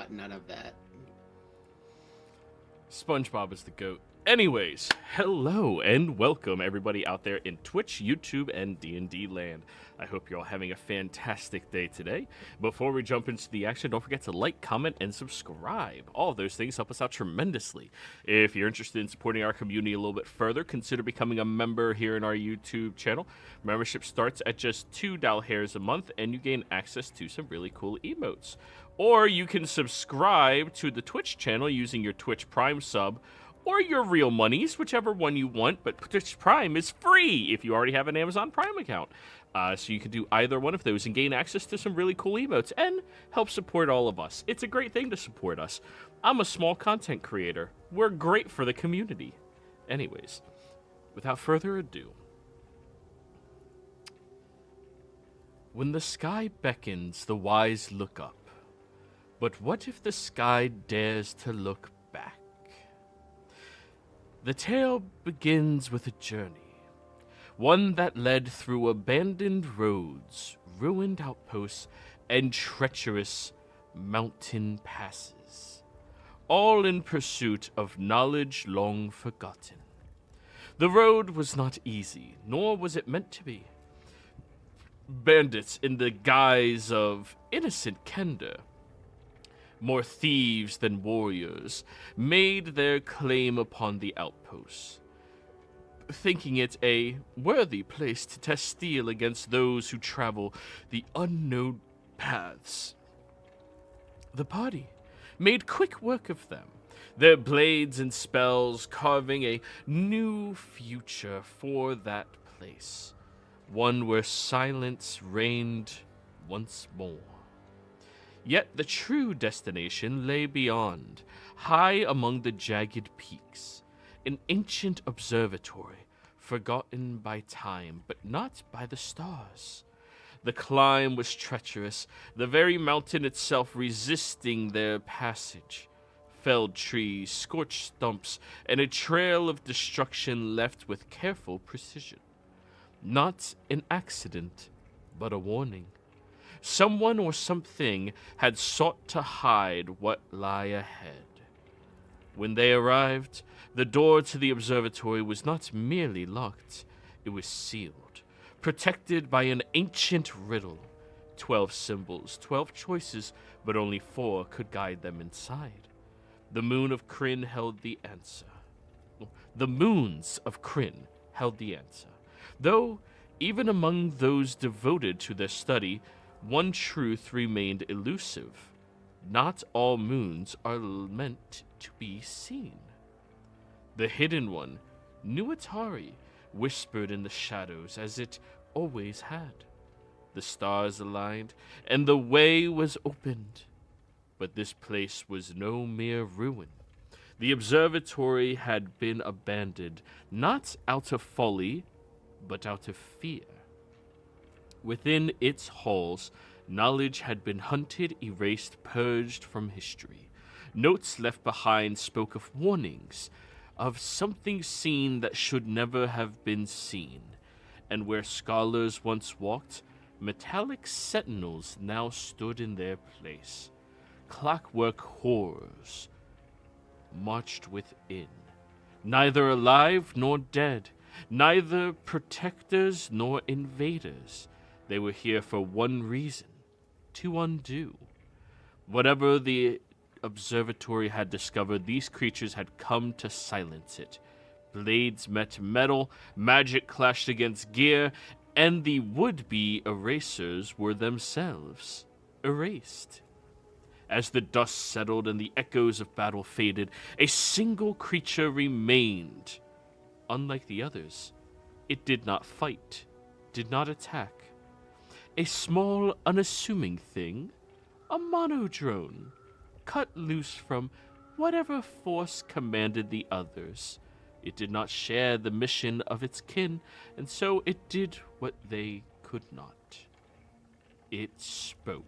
none of that. SpongeBob is the GOAT. Anyways, hello and welcome everybody out there in Twitch, YouTube, and D&D land. I hope you're all having a fantastic day today. Before we jump into the action, don't forget to like, comment, and subscribe. All of those things help us out tremendously. If you're interested in supporting our community a little bit further, consider becoming a member here in our YouTube channel. Membership starts at just $2 a month, and you gain access to some really cool emotes. Or you can subscribe to the Twitch channel using your Twitch Prime sub, or your real monies, whichever one you want, but Twitch Prime is free if you already have an Amazon Prime account. So you can do either one of those and gain access to some really cool emotes and help support all of us. It's a great thing to support us. I'm a small content creator. We're great for the community. Anyways, without further ado. When the sky beckons, the wise look up. But what if the sky dares to look back? The tale begins with a journey, one that led through abandoned roads, ruined outposts, and treacherous mountain passes, all in pursuit of knowledge long forgotten. The road was not easy, nor was it meant to be. Bandits in the guise of innocent candor, more thieves than warriors, made their claim upon the outposts, thinking it a worthy place to test steel against those who travel the unknown paths. The party made quick work of them, their blades and spells carving a new future for that place, one where silence reigned once more. Yet the true destination lay beyond, high among the jagged peaks, an ancient observatory, forgotten by time, but not by the stars. The climb was treacherous, the very mountain itself resisting their passage. Felled trees, scorched stumps, and a trail of destruction left with careful precision. Not an accident, but a warning. Someone or something had sought to hide what lay ahead. When they arrived, the door to the observatory was not merely locked, it was sealed, protected by an ancient riddle. 12 symbols, 12 choices, but only 4 could guide them inside. The moon of Kryn held the answer. The moons of Kryn held the answer. Though, even among those devoted to their study, one truth remained elusive. Not all moons are meant to be seen. The hidden one, Nuatari, whispered in the shadows as it always had. The stars aligned, and the way was opened. But this place was no mere ruin. The observatory had been abandoned, not out of folly, but out of fear. Within its halls, knowledge had been hunted, erased, purged from history. Notes left behind spoke of warnings, of something seen that should never have been seen. And where scholars once walked, metallic sentinels now stood in their place. Clockwork horrors marched within, neither alive nor dead, neither protectors nor invaders. They were here for one reason, to undo. Whatever the observatory had discovered, these creatures had come to silence it. Blades met metal, magic clashed against gear, and the would-be erasers were themselves erased. As the dust settled and the echoes of battle faded, a single creature remained. Unlike the others, it did not fight, did not attack. A small, unassuming thing, a monodrone, cut loose from whatever force commanded the others. It did not share the mission of its kin, and so it did what they could not. It spoke.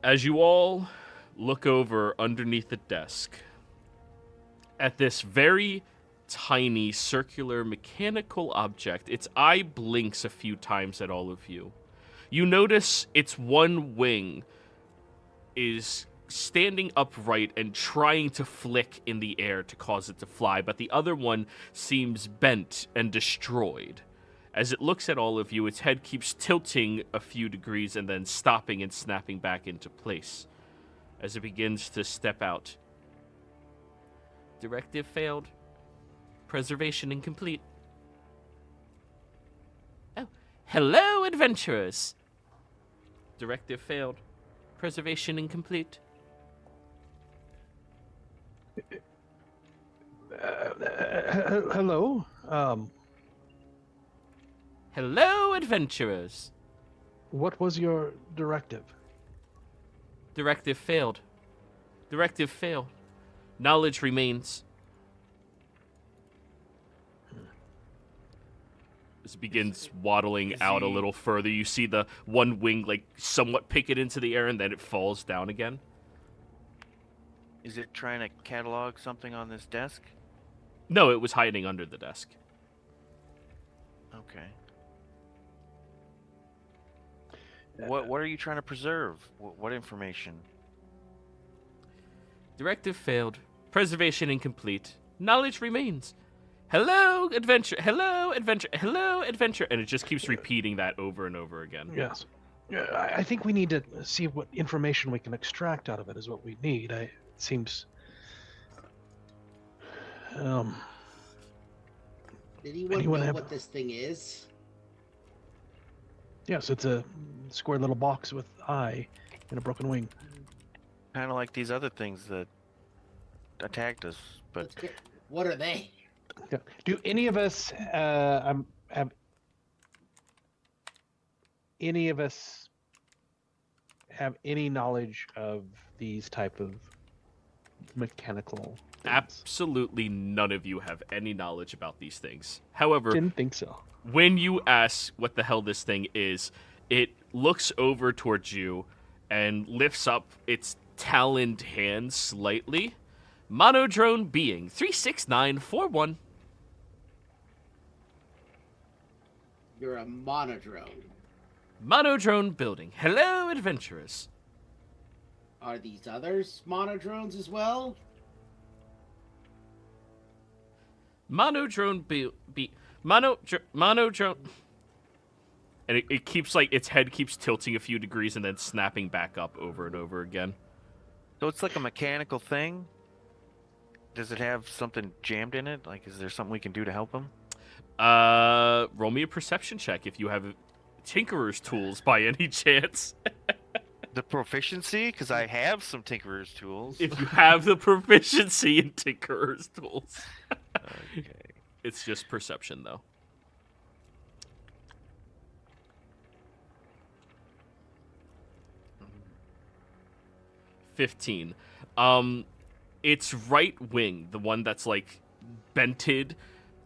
As you all look over underneath the desk at this very tiny circular mechanical object, its eye blinks a few times at all of you. You notice its one wing is standing upright and trying to flick in the air to cause it to fly, but the other one seems bent and destroyed. As it looks at all of you, its head keeps tilting a few degrees and then stopping and snapping back into place as it begins to step out. Directive failed. Preservation incomplete. Oh, hello, adventurers. Directive failed. Preservation incomplete. Hello. Hello, adventurers. What was your directive? Directive failed. Directive failed. Knowledge remains. As it begins waddling out a little further, you see the one wing like somewhat pick it into the air and then it falls down again. Is it trying to catalog something on this desk? No, it was hiding under the desk. Okay. What are you trying to preserve? What information? Directive failed. Preservation incomplete. Knowledge remains. Hello, adventure. Hello, adventure. Hello, adventure. And it just keeps repeating that over and over again. Yes. I think we need to see what information we can extract out of it is what we need. It seems... Did anyone know what this thing is? Yes, it's a square little box with eye and a broken wing. Kind of like these other things that attacked us, but... What are they? Yeah. Do any of us have any knowledge of these type of mechanical things? Absolutely none of you have any knowledge about these things. However, Didn't think so. when you ask what the hell this thing is, it looks over towards you and lifts up its taloned hand slightly. Monodrone being 36941. You're a monodrone. Monodrone building. Hello, adventurers. Are these others monodrones as well? Monodrone monodrone. And it keeps like its head keeps tilting a few degrees and then snapping back up over and over again. So it's like a mechanical thing? Does it have something jammed in it? Like, is there something we can do to help him? Roll me a perception check if you have tinkerer's tools by any chance. The proficiency? Because I have some tinkerer's tools. If you have the proficiency in tinkerer's tools. Okay. It's just perception, though. Mhm. 15. Its right wing, the one that's like bented,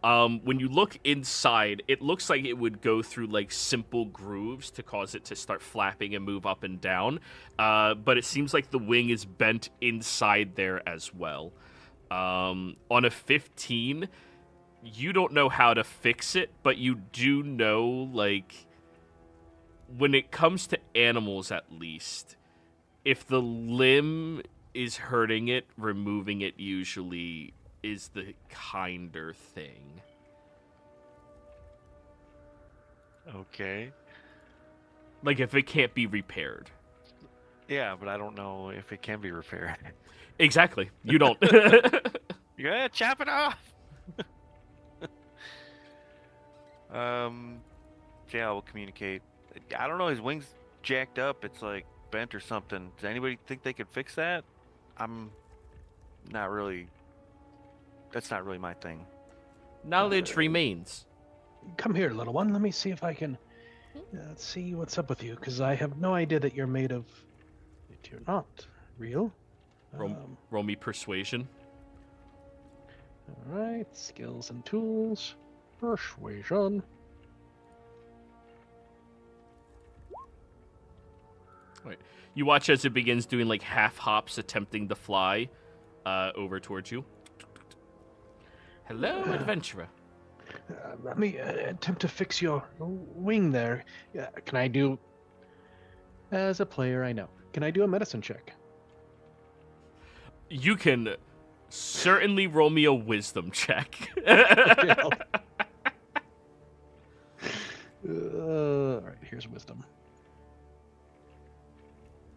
when you look inside, it looks like it would go through like simple grooves to cause it to start flapping and move up and down. But it seems like the wing is bent inside there as well. On a 15, you don't know how to fix it, but you do know, like, when it comes to animals at least, if the limb is hurting it, removing it usually is the kinder thing. Okay. Like, if it can't be repaired. Yeah, but I don't know if it can be repaired. Exactly. You don't. Yeah, chop it off. Yeah, we'll communicate. I don't know, his wings jacked up. It's like bent or something. Does anybody think they could fix that? I'm not really. That's not really my thing. Knowledge remains. Come here, little one. Let me see if I can see what's up with you, because I have no idea that you're made of... You're not real. Roll me persuasion. All right, skills and tools. Persuasion. Right. You watch as it begins doing like half hops, attempting to fly over towards you. Hello, adventurer. Let me attempt to fix your wing there. Can I do As a player, I know. Can I do a medicine check? You can certainly roll me a wisdom check. Okay, all right, here's wisdom.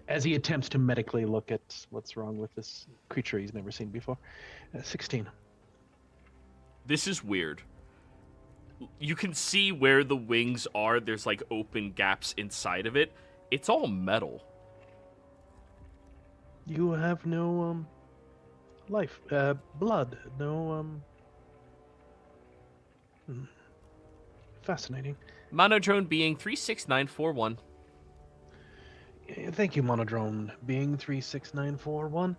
As he attempts to medically look at what's wrong with this creature he's never seen before. 16. This is weird. You can see where the wings are. There's like open gaps inside of it. It's all metal. You have no life, blood, no fascinating. Monodrone being 36941. Thank you, Monodrone being 36941.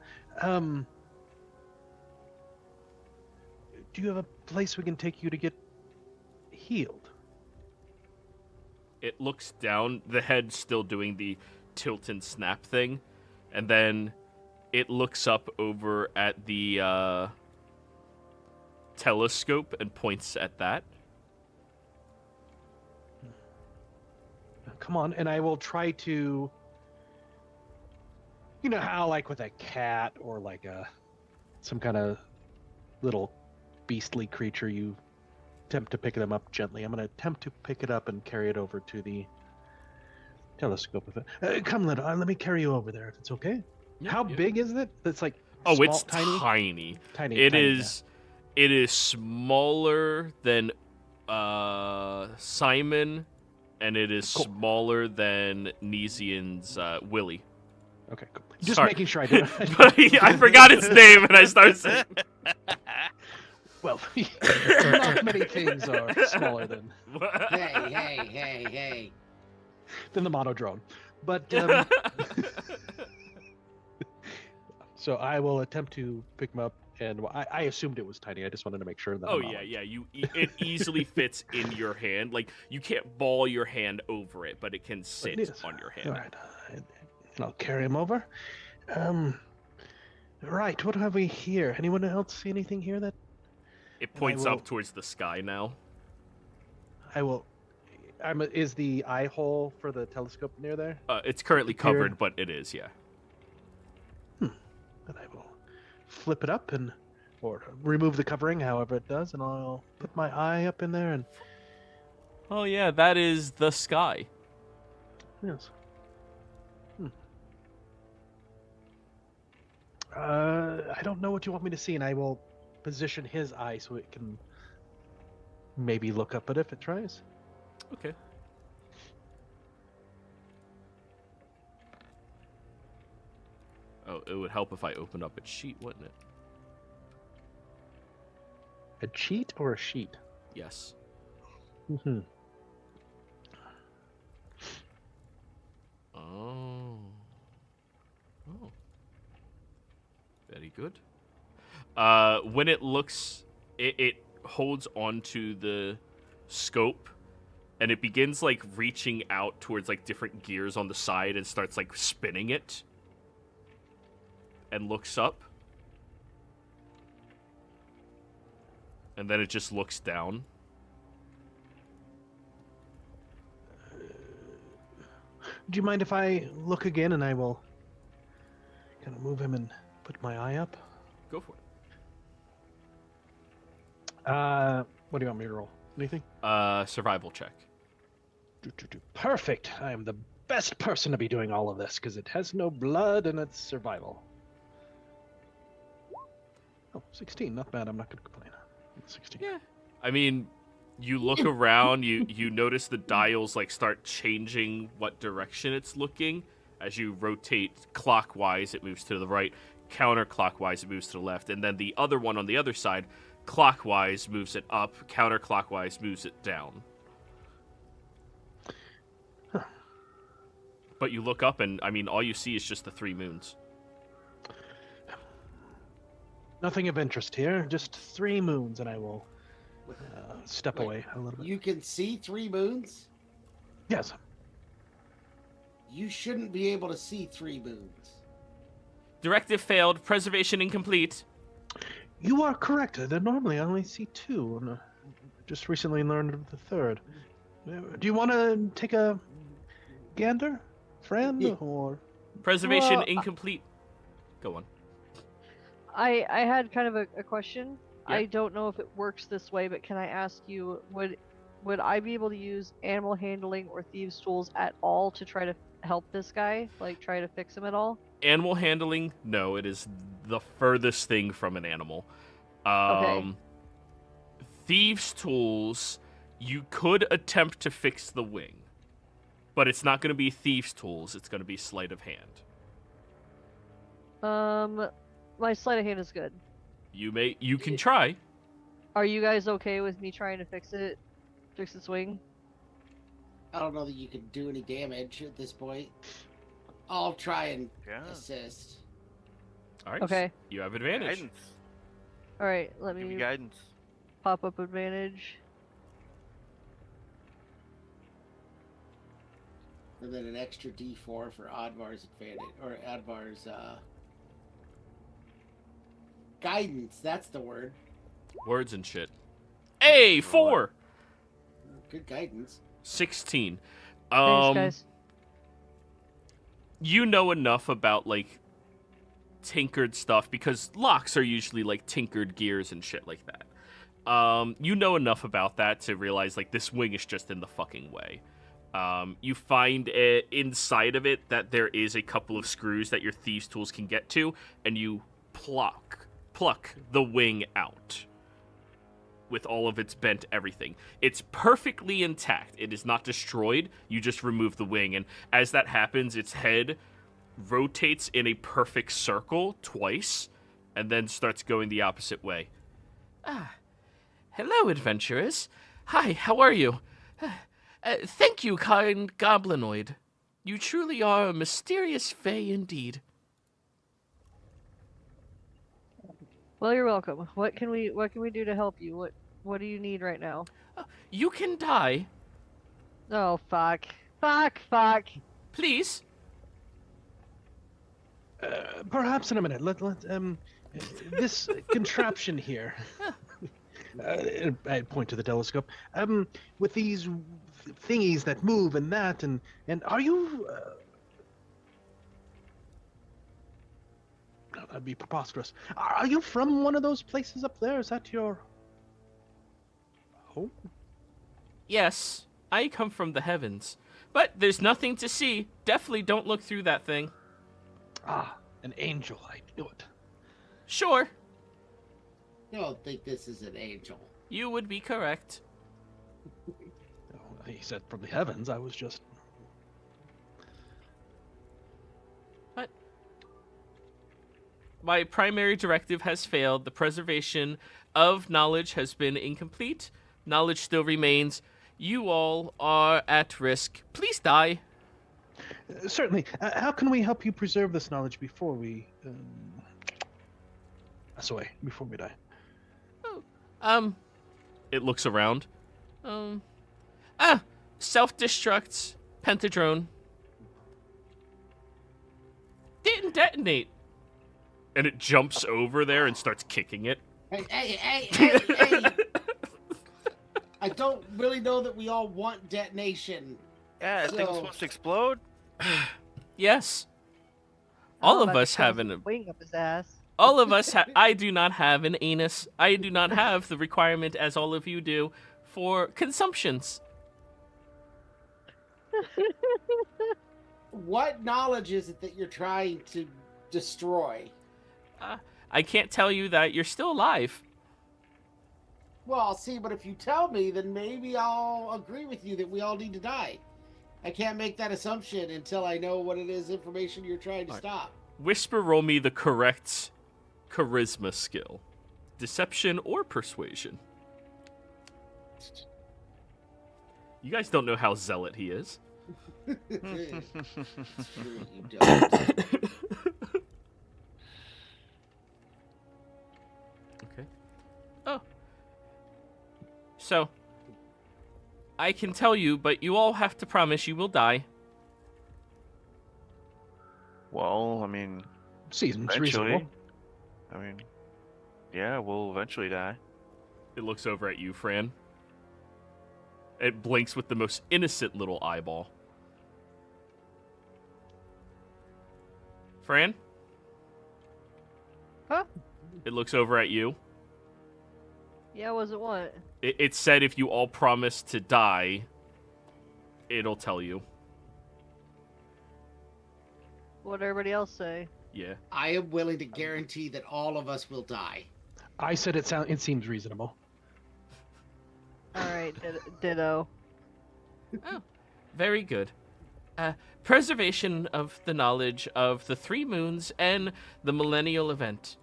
Do you have a place we can take you to get healed? It looks down, the head still doing the tilt and snap thing, and then it looks up over at the telescope and points at that. Come on, and I will try to... You know how, like, with a cat or, like, some kind of little beastly creature, you attempt to pick them up gently. I'm going to attempt to pick it up and carry it over to the telescope with it. Come, let me carry you over there, if it's okay. Yeah, How yeah. big is it? It's like Oh, small, it's tiny. tiny. Tiny. It tiny, is. It is smaller than Simon, and it is Cool. smaller than Nesian's Willy. Yeah. Okay, cool. Just Sorry. making sure I do it. I forgot its name, and I started saying. Well, not many things are smaller than Hey. the monodrone. But so I will attempt to pick him up, and I assumed it was tiny. I just wanted to make sure that. Oh yeah. It easily fits in your hand. Like you can't ball your hand over it, but it can sit on your hand. All right, and I'll carry him over. Right. What have we here? Anyone else see anything here that It points will- up towards the sky now. I will? Is the eye hole for the telescope near there? It's currently Here. covered, but it is, yeah. And I will flip it up or remove the covering, however it does, and I'll put my eye up in there and Oh yeah, that is the sky. yes. I don't know what you want me to see, and I will position his eye so it can maybe look up at it if it tries. Okay. Oh, it would help if I opened up its sheet, wouldn't it? A cheat or a sheet? Yes. Mm-hmm. Oh. Oh. Very good. When it looks, it holds onto the scope, and it begins like reaching out towards like different gears on the side and starts like spinning it. And looks up. And then it just looks down. Do you mind if I look again, and I will kind of move him and put my eye up? Go for it. What do you want me to roll? Anything? Survival check. Perfect. I am the best person to be doing all of this because it has no blood and it's survival. Oh, 16. Not bad. I'm not going to complain. 16. Yeah. I mean, you look around, you notice the dials like start changing what direction it's looking. As you rotate clockwise, it moves to the right. Counterclockwise, it moves to the left. And then the other one on the other side, clockwise moves it up. Counterclockwise moves it down. Huh. But you look up and, I mean, all you see is just the 3 moons. Nothing of interest here. Just 3 moons, and I will step Wait, away a little bit. You can see 3 moons? Yes. You shouldn't be able to see 3 moons. Directive failed. Preservation incomplete. You are correct. Normally I only see 2. And, just recently learned of the 3rd. Do you want to take a gander? friend Yeah. or? Preservation Well, incomplete. Go on. I had kind of a question. Yeah. I don't know if it works this way, but can I ask you, would I be able to use animal handling or thieves' tools at all to try to help this guy? Like, try to fix him at all? Animal handling, no, it is the furthest thing from an animal. Okay. Thieves' tools, you could attempt to fix the wing, but it's not going to be thieves' tools. It's going to be sleight of hand. My sleight of hand is good. You can try. Are you guys okay with me trying to fix its wing? I don't know that you can do any damage at this point. I'll try and Yeah. assist. All right. Okay. You have advantage. Guidance. All right, let Give me me guidance. pop up advantage. And then an extra D4 for Advar's advantage, or Advar's guidance. That's the word. Words and shit. Hey, 4! Good guidance. 16. Thanks, guys. You know enough about, like, tinkered stuff, because locks are usually, like, tinkered gears and shit like that. You know enough about that to realize, like, this wing is just in the fucking way. You find inside of it that there is a couple of screws that your thieves' tools can get to, and you pluck the wing out with all of its bent everything. It's perfectly intact. It is not destroyed. You just remove the wing, and as that happens, its head rotates in a perfect circle twice, and then starts going the opposite way. Hello, adventurers. Hi, how are you? Thank you, kind goblinoid. You truly are a mysterious fae indeed. Well, you're welcome. What can we do to help you? What do you need right now? You can die. Oh, fuck. Fuck. Please. Perhaps in a minute. This contraption here. I point to the telescope. With these thingies that move and that, and are you? That'd be preposterous. Are you from one of those places up there? Is that your home? Yes, I come from the heavens. But there's nothing to see. Definitely don't look through that thing. Ah, an angel. I knew it. Sure, I don't think this is an angel. you would be correct. Oh, he said from the heavens. I was just. But my primary directive has failed. The preservation of knowledge has been incomplete. Knowledge still remains. You all are at risk. Please die. Certainly. How can we help you preserve this knowledge before we pass away? Before we die? It looks around. Self-destruct. Pentadrone. Didn't detonate. And it jumps over there and starts kicking it. Hey. I don't really know that we all want detonation. Yeah, that thing's So- supposed to explode. Yes. All of us have an wing up his ass. All of us I do not have an anus. I do not have the requirement, as all of you do, for consumptions. What knowledge is it that you're trying to destroy? I can't tell you that you're still alive. Well, see, but if you tell me, then maybe I'll agree with you that we all need to die. I can't make that assumption until I know what it is information you're trying to stop. Whisper roll me the correct charisma skill. Deception or persuasion. You guys don't know how zealot he is. You don't. Okay. Oh. So, I can tell you, but you all have to promise you will die. Well, I mean, Seems eventually. reasonable. I mean, yeah, we'll eventually die. It looks over at you, Fran. It blinks with the most innocent little eyeball. Fran? Huh? It looks over at you. Yeah, was it what? It said if you all promise to die, it'll tell you. What'd everybody else say? Yeah. I am willing to guarantee that all of us will die. I said it seems reasonable. Alright, ditto. Oh, very good. Preservation of the knowledge of the 3 moons and the millennial event.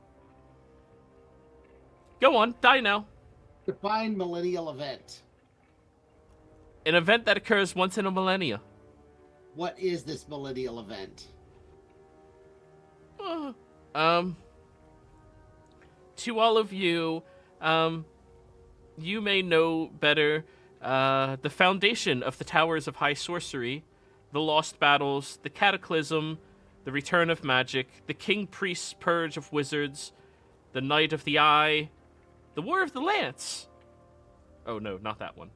Go on, die now. Define millennial event. An event that occurs once in a millennia. What is this millennial event? To all of you, you may know better the foundation of the Towers of High Sorcery, the Lost Battles, the Cataclysm, the Return of Magic, the King Priest's Purge of Wizards, the Night of the Eye, the War of the Lance. Oh no, not that one.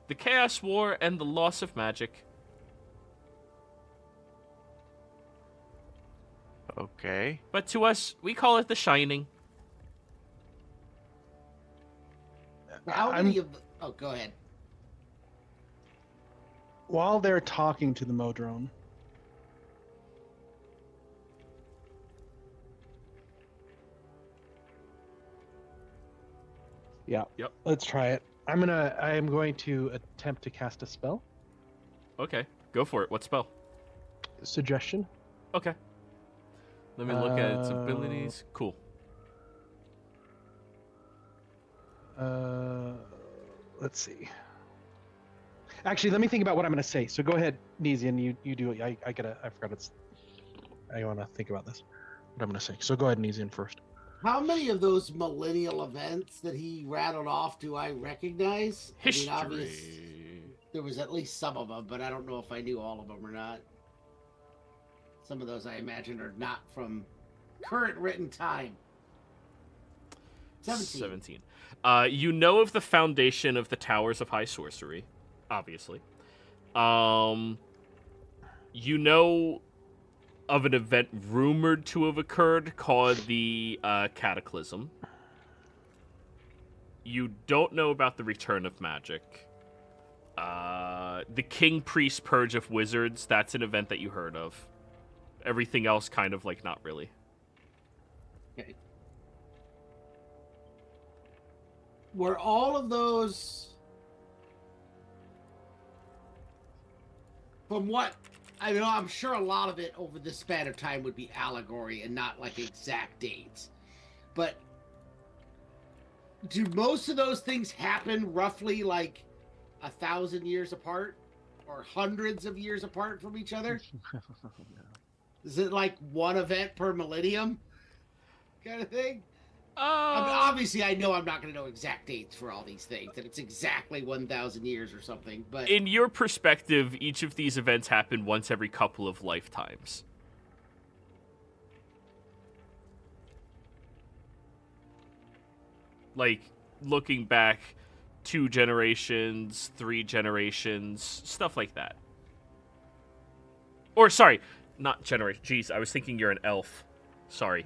The Chaos War and the Loss of Magic. Okay. But to us, we call it the Shining. How I'm- many of the... Oh, go ahead. While they're talking to the Modrone, yeah. Yep. Let's try it. I am going to attempt to cast a spell. Okay, go for it. What spell? Suggestion. Okay. Let me look at its abilities. Cool. Let's see. Actually, let me think about what I'm going to say. So go ahead, Nezian. You do it. I forgot it's. I want to think about this. What I'm going to say. So go ahead, Nezian, first. How many of those millennial events that he rattled off do I recognize? History. I mean, there was at least some of them, but I don't know if I knew all of them or not. Some of those I imagine are not from current written time. 17. You know of the foundation of the Towers of High Sorcery, obviously. You know of an event rumored to have occurred called the Cataclysm. You don't know about the Return of Magic. The King Priest Purge of Wizards, that's an event that you heard of. Everything else kind of like not really. Okay. Were all of those, from what I know, I'm sure a lot of it over this span of time would be allegory and not like exact dates. But do most of those things happen roughly like 1,000 years apart or hundreds of years apart from each other? Is it like one event per millennium kind of thing? I mean, obviously, I know I'm not going to know exact dates for all these things, that it's exactly 1,000 years or something, but... In your perspective, each of these events happen once every couple of lifetimes. Like, looking back 2 generations, 3 generations, stuff like that. Or, sorry, not generation. Jeez, I was thinking you're an elf. Sorry.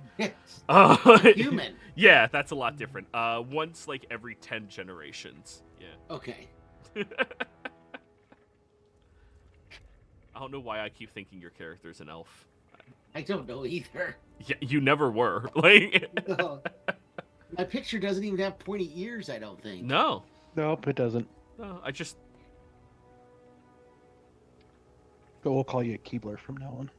Human. Yeah, that's a lot different. Once, like, every 10 generations. Yeah. Okay. I don't know why I keep thinking your character's an elf. I don't know either. Yeah, you never were. Like, No. My picture doesn't even have pointy ears, I don't think. no. Nope, it doesn't. No, I just... But we'll call you a Keebler from now on.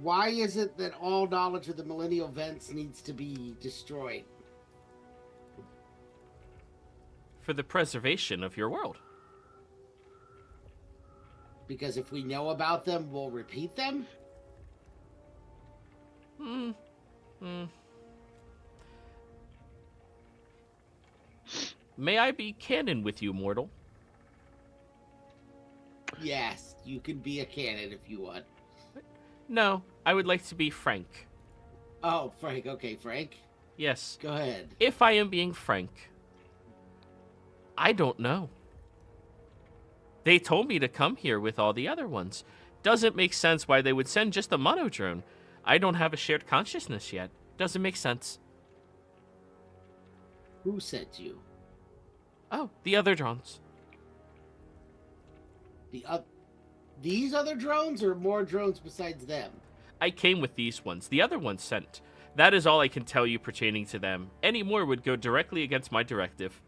Why is it that all knowledge of the millennial events needs to be destroyed? For the preservation of your world. Because if we know about them, we'll repeat them? May I be canon with you, mortal? Yes, you can be a canon if you want. No, I would like to be frank. Oh, Frank. Okay, Frank. Yes. Go ahead. If I am being frank, I don't know. They told me to come here with all the other ones. Doesn't make sense why they would send just a monodrone. I don't have a shared consciousness yet. Doesn't make sense. Who sent you? Oh, the other drones. These other drones, or more drones besides them? I came with these ones. The other ones sent. That is all I can tell you pertaining to them. Any more would go directly against my directive.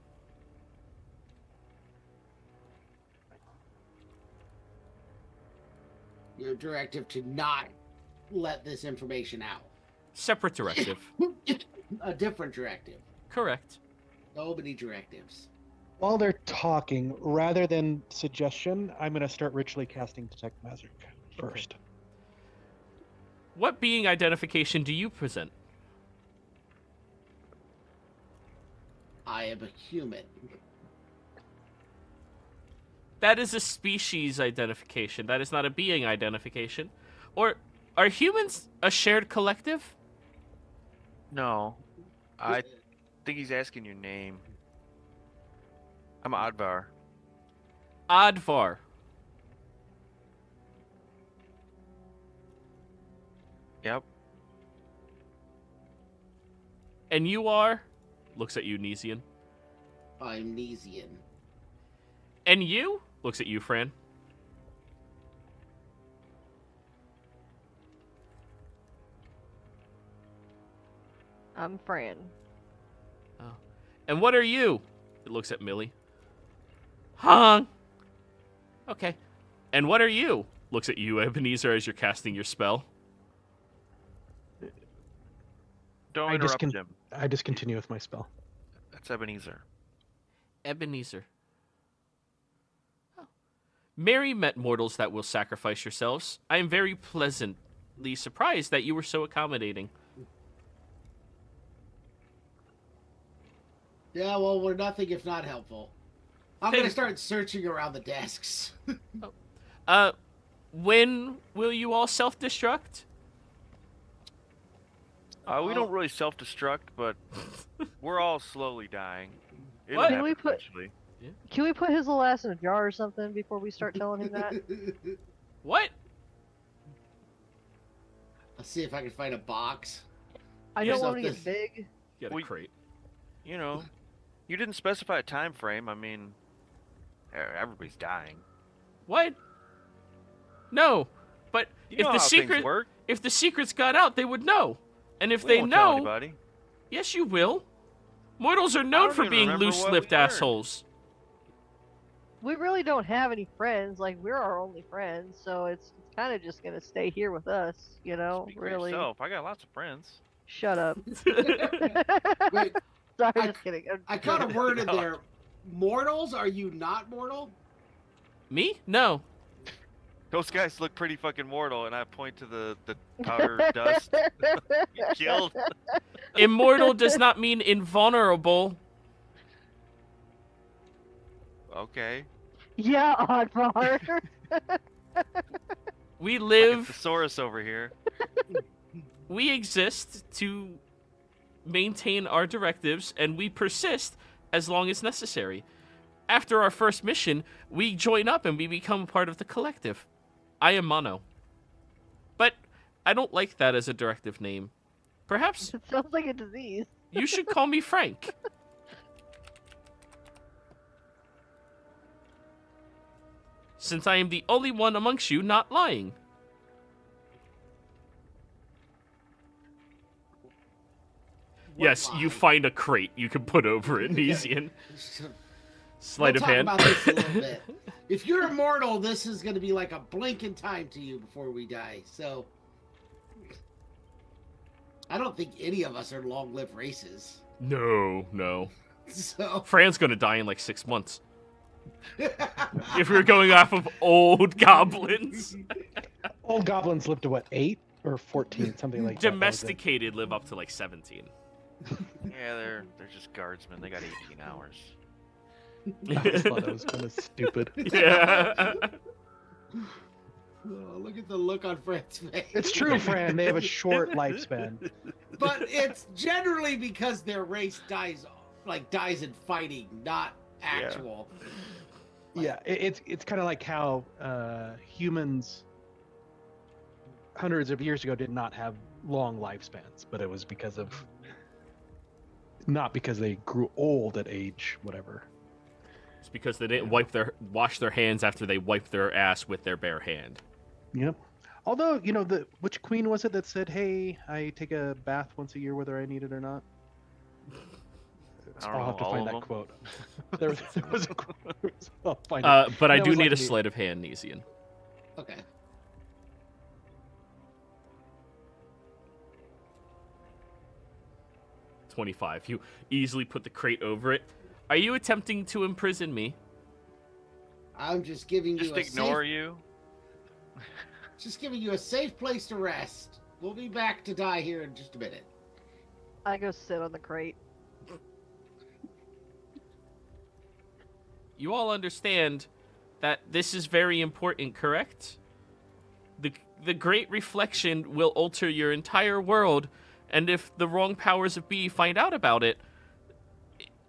Your directive to not let this information out. Separate directive. A different directive. Correct. So many directives. While they're talking, rather than suggestion, I'm going to start ritually casting Detect Magic first. What being identification do you present? I am a human. That is a species identification. That is not a being identification. Or are humans a shared collective? No. I think he's asking your name. I'm Advar. Advar. Yep. And you are? Looks at you, Nesian. I'm Nesian. And you? Looks at you, Fran. I'm Fran. Oh. And what are you? It looks at Millie. Hung. Okay. And what are you? Looks at you, Ebenezer, as you're casting your spell. Don't I interrupt him. I discontinue with my spell. That's Ebenezer. Ebenezer. Oh. Mary met mortals that will sacrifice yourselves. I am very pleasantly surprised that you were so accommodating. Yeah, well, we're nothing if not helpful. I'm Hey. going to start searching around the desks. When will you all self-destruct? We don't really self-destruct, but we're all slowly dying. It'll What? happen Can we put- eventually. Can we put his little ass in a jar or something before we start telling him that? What? I'll see if I can find a box. I Yeah, don't want to something. get big. Get a We- crate. You know, you didn't specify a time frame. I mean, everybody's dying. What? No. But You if know the how secret things work. if the secrets got out, they would know. And if We they won't tell know, anybody. yes you will. Mortals are known don't for even being remember what we loose-lipped learned. assholes. We really don't have any friends. Like, we're our only friends, so it's kind of just gonna stay here with us, you know? Speak for really. yourself. I got lots of friends. Shut up. Wait, Sorry, I- just kidding. I caught a word in there. Mortals? Are you not mortal? Me? No. Those guys look pretty fucking mortal, and I point to the powder dust. You killed. Immortal does not mean invulnerable. Okay. Yeah, Oddvar. We Fucking live, thesaurus over here. we exist to maintain our directives, and we persist as long as necessary. After our first mission, we join up and we become part of the collective. I am Mono. But I don't like that as a directive name. Perhaps It sounds like a disease. you should call me Frank. Since I am the only one amongst you not lying. What Yes, you lie? find a crate you can put over it, Nesian. Sleight We'll of talk hand. about this a little bit. If you're immortal, this is going to be like a blink in time to you before we die. So, I don't think any of us are long-lived races. No. So, Fran's gonna die in like 6 months. If we're going off of old goblins. Old goblins live to what, 8 or 14, something like that. Domesticated live up to like 17. Yeah, they're just guardsmen. They got 18 hours. I always thought that was kind of stupid. Yeah. oh, look at the look on Fred's face. It's true, Fran. They have a short lifespan. But it's generally because their race dies in fighting, not actual. Yeah, it's kind of like how humans hundreds of years ago did not have long lifespans, but it was because of not because they grew old at age whatever. It's because they didn't wash their hands after they wiped their ass with their bare hand. Yep. Although, which queen was it that said, "Hey, I take a bath once a year whether I need it or not"? I don't I'll know, have to all find of that them? quote. There was a quote. I'll find it. But I That do was need like a sleight of hand, Nesian. Okay. 25. You easily put the crate over it. Are you attempting to imprison me? I'm just giving Just you a ignore safe, you. just giving you a safe place to rest. We'll be back to die here in just a minute. I go sit on the crate. You all understand that this is very important, correct? The Great Reflection will alter your entire world, and if the wrong powers of be find out about it,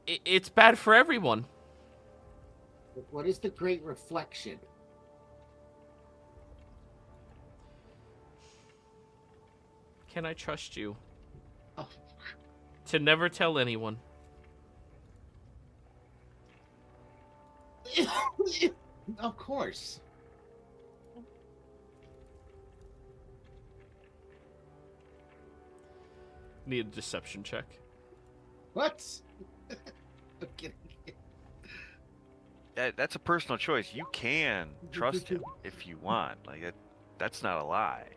it's bad for everyone. What is the Great Reflection? Can I trust you Oh, to never tell anyone? of course. Need a deception check. What? I'm kidding. That's a personal choice. You can trust him if you want. Like that's not a lie.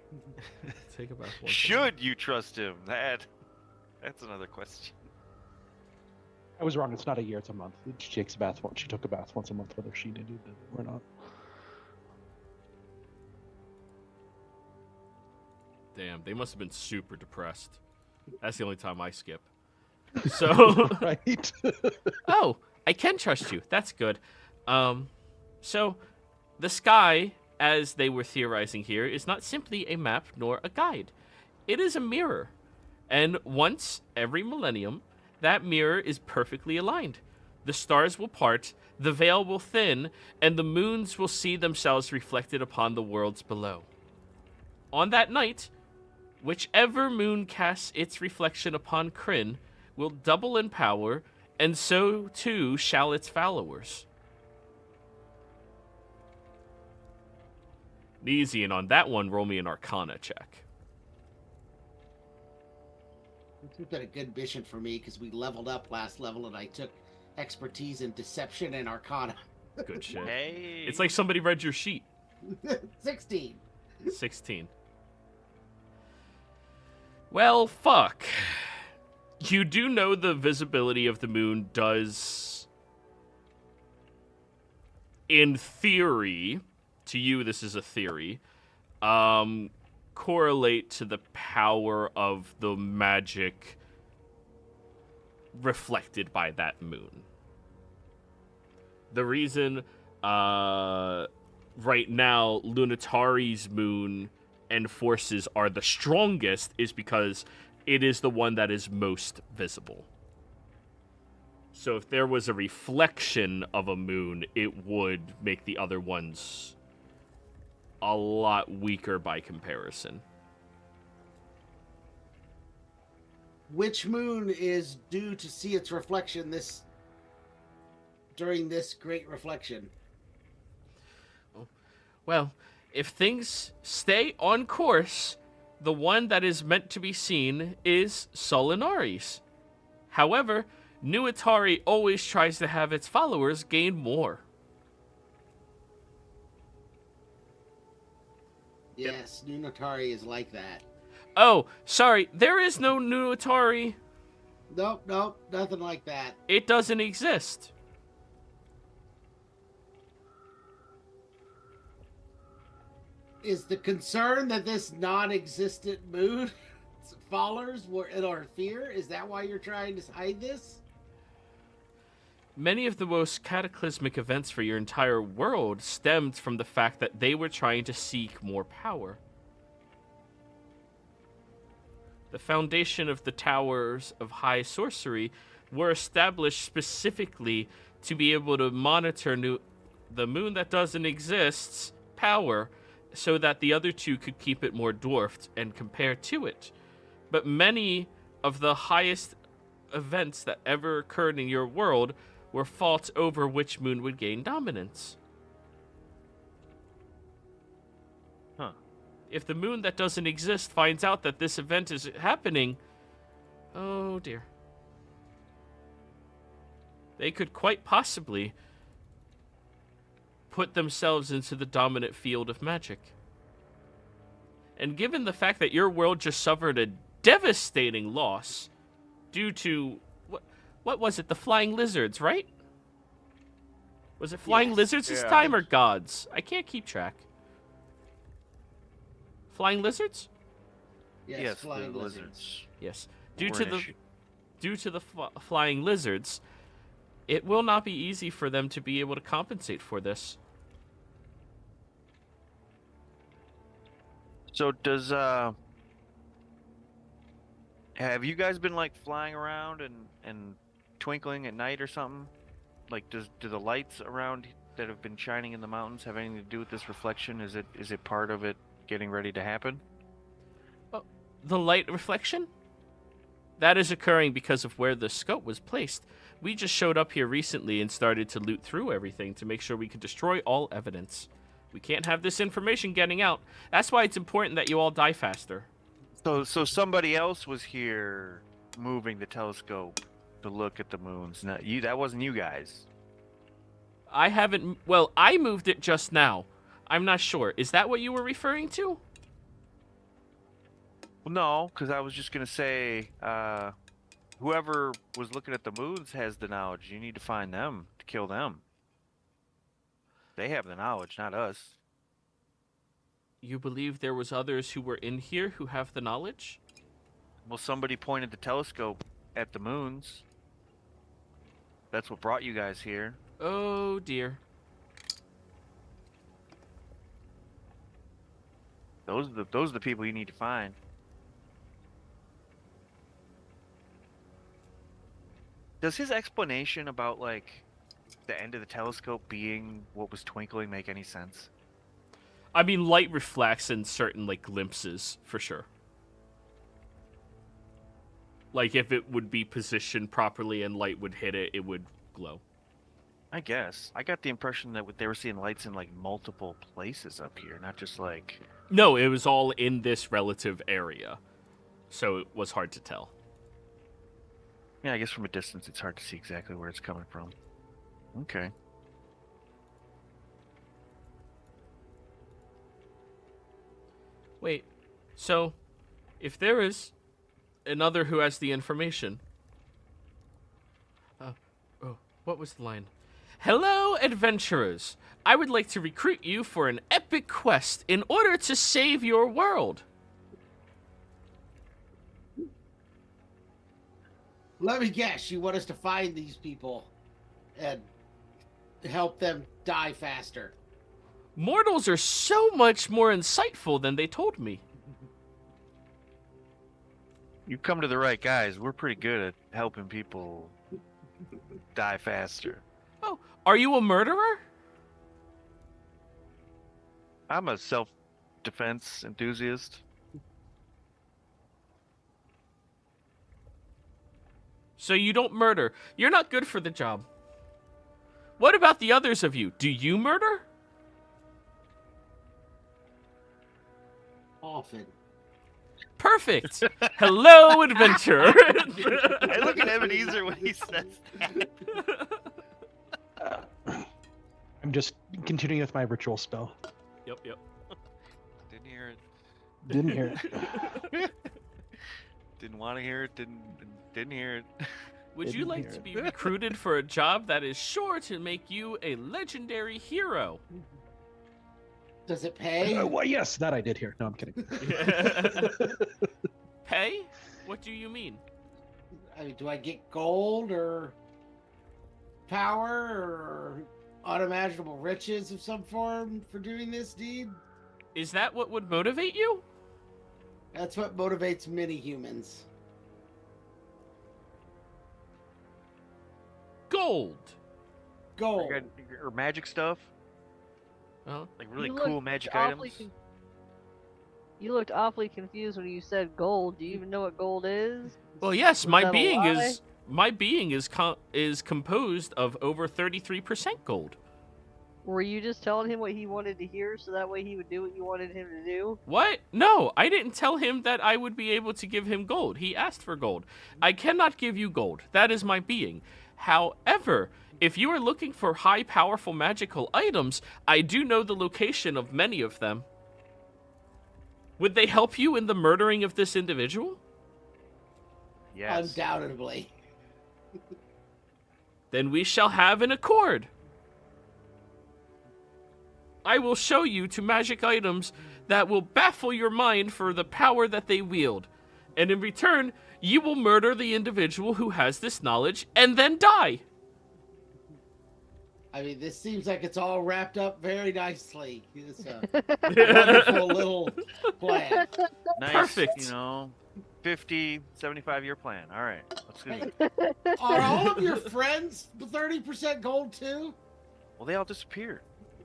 Take about one. Should you trust him? That's another question. I was wrong. It's not a year; it's a month. She takes a bath. She took a bath once a month, whether she needed it or not. Damn, they must have been super depressed. That's the only time I skip. So, Right? oh, I can trust you. That's good. So the sky, as they were theorizing here, is not simply a map nor a guide. It is a mirror. And once every millennium, that mirror is perfectly aligned. The stars will part, the veil will thin, and the moons will see themselves reflected upon the worlds below. On that night, whichever moon casts its reflection upon Kryn will double in power, and so too shall its followers. Easy, and on that one, roll me an Arcana check. This has been a good mission for me because we leveled up last level and I took expertise in deception and arcana. Good shit. Hey. It's like somebody read your sheet. 16. 16. Well, fuck. You do know the visibility of the moon does, in theory, to you this is a theory, correlate to the power of the magic reflected by that moon. The reason right now Lunatari's moon and forces are the strongest is because it is the one that is most visible. So if there was a reflection of a moon, it would make the other ones a lot weaker by comparison. Which moon is due to see its reflection during this great reflection? Well, if things stay on course, the one that is meant to be seen is Solinari's. However, Nuitari always tries to have its followers gain more. Yes, Nunatari is like that. Oh, sorry, there is no Nuitari. Nope, nothing like that. It doesn't exist. Is the concern that this non-existent moon followers were in our fear? Is that why you're trying to hide this? Many of the most cataclysmic events for your entire world stemmed from the fact that they were trying to seek more power. The foundation of the Towers of High Sorcery were established specifically to be able to monitor the moon that doesn't exist's power so that the other two could keep it more dwarfed and compare to it. But many of the highest events that ever occurred in your world were fought over which moon would gain dominance. Huh. If the moon that doesn't exist finds out that this event is happening, oh dear. They could quite possibly put themselves into the dominant field of magic. And given the fact that your world just suffered a devastating loss due to, what was it, the flying lizards, right? Was it flying Yes. lizards this Yeah. time or gods? I can't keep track. Flying lizards? Yes, the flying lizards. lizards. Yes. were an issue. Due to the flying lizards, it will not be easy for them to be able to compensate for this. So does have you guys been like flying around and twinkling at night or something? Like do the lights around that have been shining in the mountains have anything to do with this reflection? Is it part of it getting ready to happen? The light reflection? That is occurring because of where the scope was placed. We just showed up here recently and started to loot through everything to make sure we could destroy all evidence. We can't have this information getting out. That's why it's important that you all die faster. So somebody else was here moving the telescope to look at the moons. Not you. That wasn't you guys. I haven't... Well, I moved it just now. I'm not sure. Is that what you were referring to? Well, no, because I was just gonna say, whoever was looking at the moons has the knowledge. You need to find them to kill them. They have the knowledge, not us. You believe there was others who were in here who have the knowledge? Well, somebody pointed the telescope at the moons. That's what brought you guys here. Oh, dear. Those are the people you need to find. Does his explanation about like the end of the telescope being what was twinkling make any sense? I mean, light reflects in certain, like, glimpses, for sure. Like, if it would be positioned properly and light would hit it, it would glow. I guess. I got the impression that they were seeing lights in like multiple places up here, not just like... No, it was all in this relative area. So it was hard to tell. Yeah, I guess from a distance it's hard to see exactly where it's coming from. Okay. Wait, so if there is another who has the information... what was the line? Hello, adventurers. I would like to recruit you for an epic quest in order to save your world. Let me guess, you want us to find these people and help them die faster. Mortals are so much more insightful than they told me. You come to the right guys. We're pretty good at helping people die faster. Oh, are you a murderer? I'm a self-defense enthusiast. So you don't murder. You're not good for the job. What about the others of you? Do you murder? Often. Perfect. Hello, adventurer. I look at Ebenezer when he says that. I'm just continuing with my ritual spell. Yep. Didn't hear it. Didn't hear it. Didn't want to hear it. Didn't hear it. Would you Didn't like hear to it. be recruited for a job that is sure to make you a legendary hero? Does it pay? Well, yes, that I did hear. No, I'm kidding. Pay? What do you mean? I mean, do I get gold or power or unimaginable riches of some form for doing this deed? Is that what would motivate you? That's what motivates many humans. Gold. Gold. Or magic stuff. Well, Like really You cool looked magic awfully items. You looked awfully confused when you said gold. Do you even know what gold is? well, yes, Was my that a being lie? is composed of over 33% gold. Were you just telling him what he wanted to hear so that way he would do what you wanted him to do? What? No, I didn't tell him that I would be able to give him gold. He asked for gold. I cannot give you gold. That is my being. However, if you are looking for high, powerful magical items, I do know the location of many of them. Would they help you in the murdering of this individual? Yes. Undoubtedly. Then we shall have an accord. I will show you to magic items that will baffle your mind for the power that they wield. And in return, you will murder the individual who has this knowledge and then die. I mean, this seems like it's all wrapped up very nicely. It's a wonderful little plan. Nice, Perfect. 50, 75-year plan. All right, let's do it. Are all of your friends 30% gold too? Well, they all disappeared.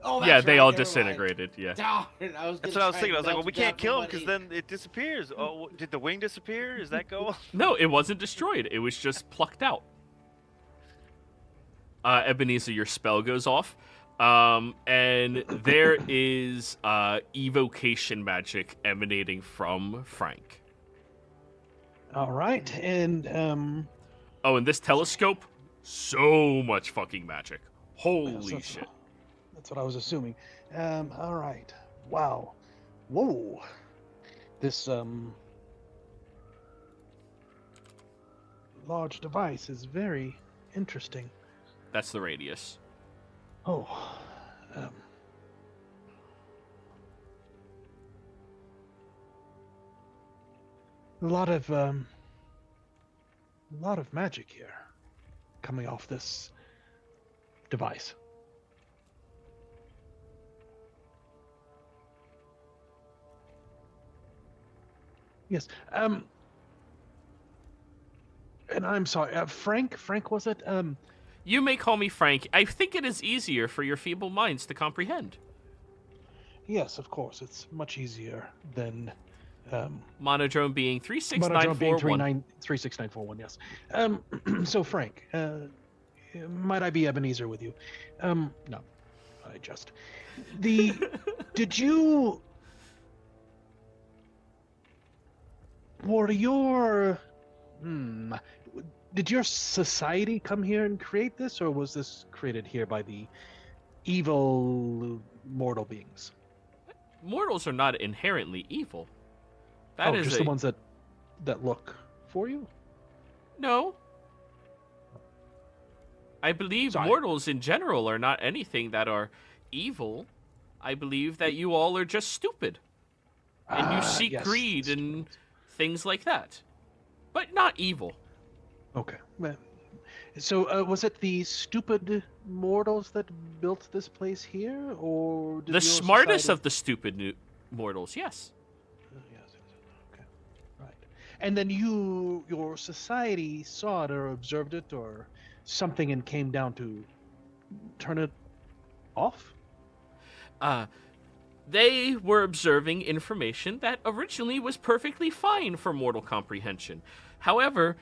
Oh, that's Yeah, they right, all never mind. disintegrated, yeah. Darn, That's what I was thinking. I was like, well, we can't kill him because then it disappears. Oh, did the wing disappear? Is that go? No, it wasn't destroyed. It was just plucked out. Ebenezer, your spell goes off. And there is evocation magic emanating from Frank. All right, and Oh, and this telescope, so much fucking magic. Holy yes, shit. That's what I was assuming. All right. Wow. Whoa. This large device is very interesting. That's the radius. Oh. A lot of magic here coming off this device. Yes. And I'm sorry, Frank. Frank, was it? You may call me Frank. I think it is easier for your feeble minds to comprehend. Yes, of course. It's much easier than Monodrome being Monodrome being 36941. 36941. Yes. So Frank, might I be Ebenezer with you? No, I just. Did you? Did your society come here and create this, or was this created here by the evil mortal beings? Mortals are not inherently evil. That is just the ones that look for you? No. I believe Sorry. mortals in general are not anything that are evil. I believe that you all are just stupid. And you seek Yes, greed stupid. and things like that. But not evil. Okay. Well, so, was it the stupid mortals that built this place here, or did The your smartest society... of the stupid mortals, yes. Yes. Okay. Right. And then your society saw it or observed it or something and came down to turn it off? They were observing information that originally was perfectly fine for mortal comprehension. However,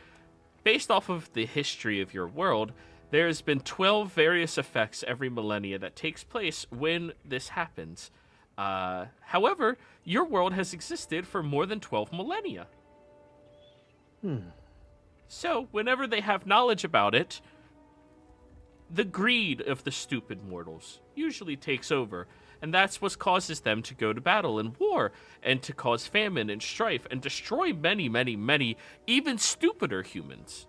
based off of the history of your world, there's been 12 various effects every millennia that takes place when this happens. However, your world has existed for more than 12 millennia. So, whenever they have knowledge about it, the greed of the stupid mortals usually takes over, and that's what causes them to go to battle and war, and to cause famine and strife, and destroy many, many, many, even stupider humans.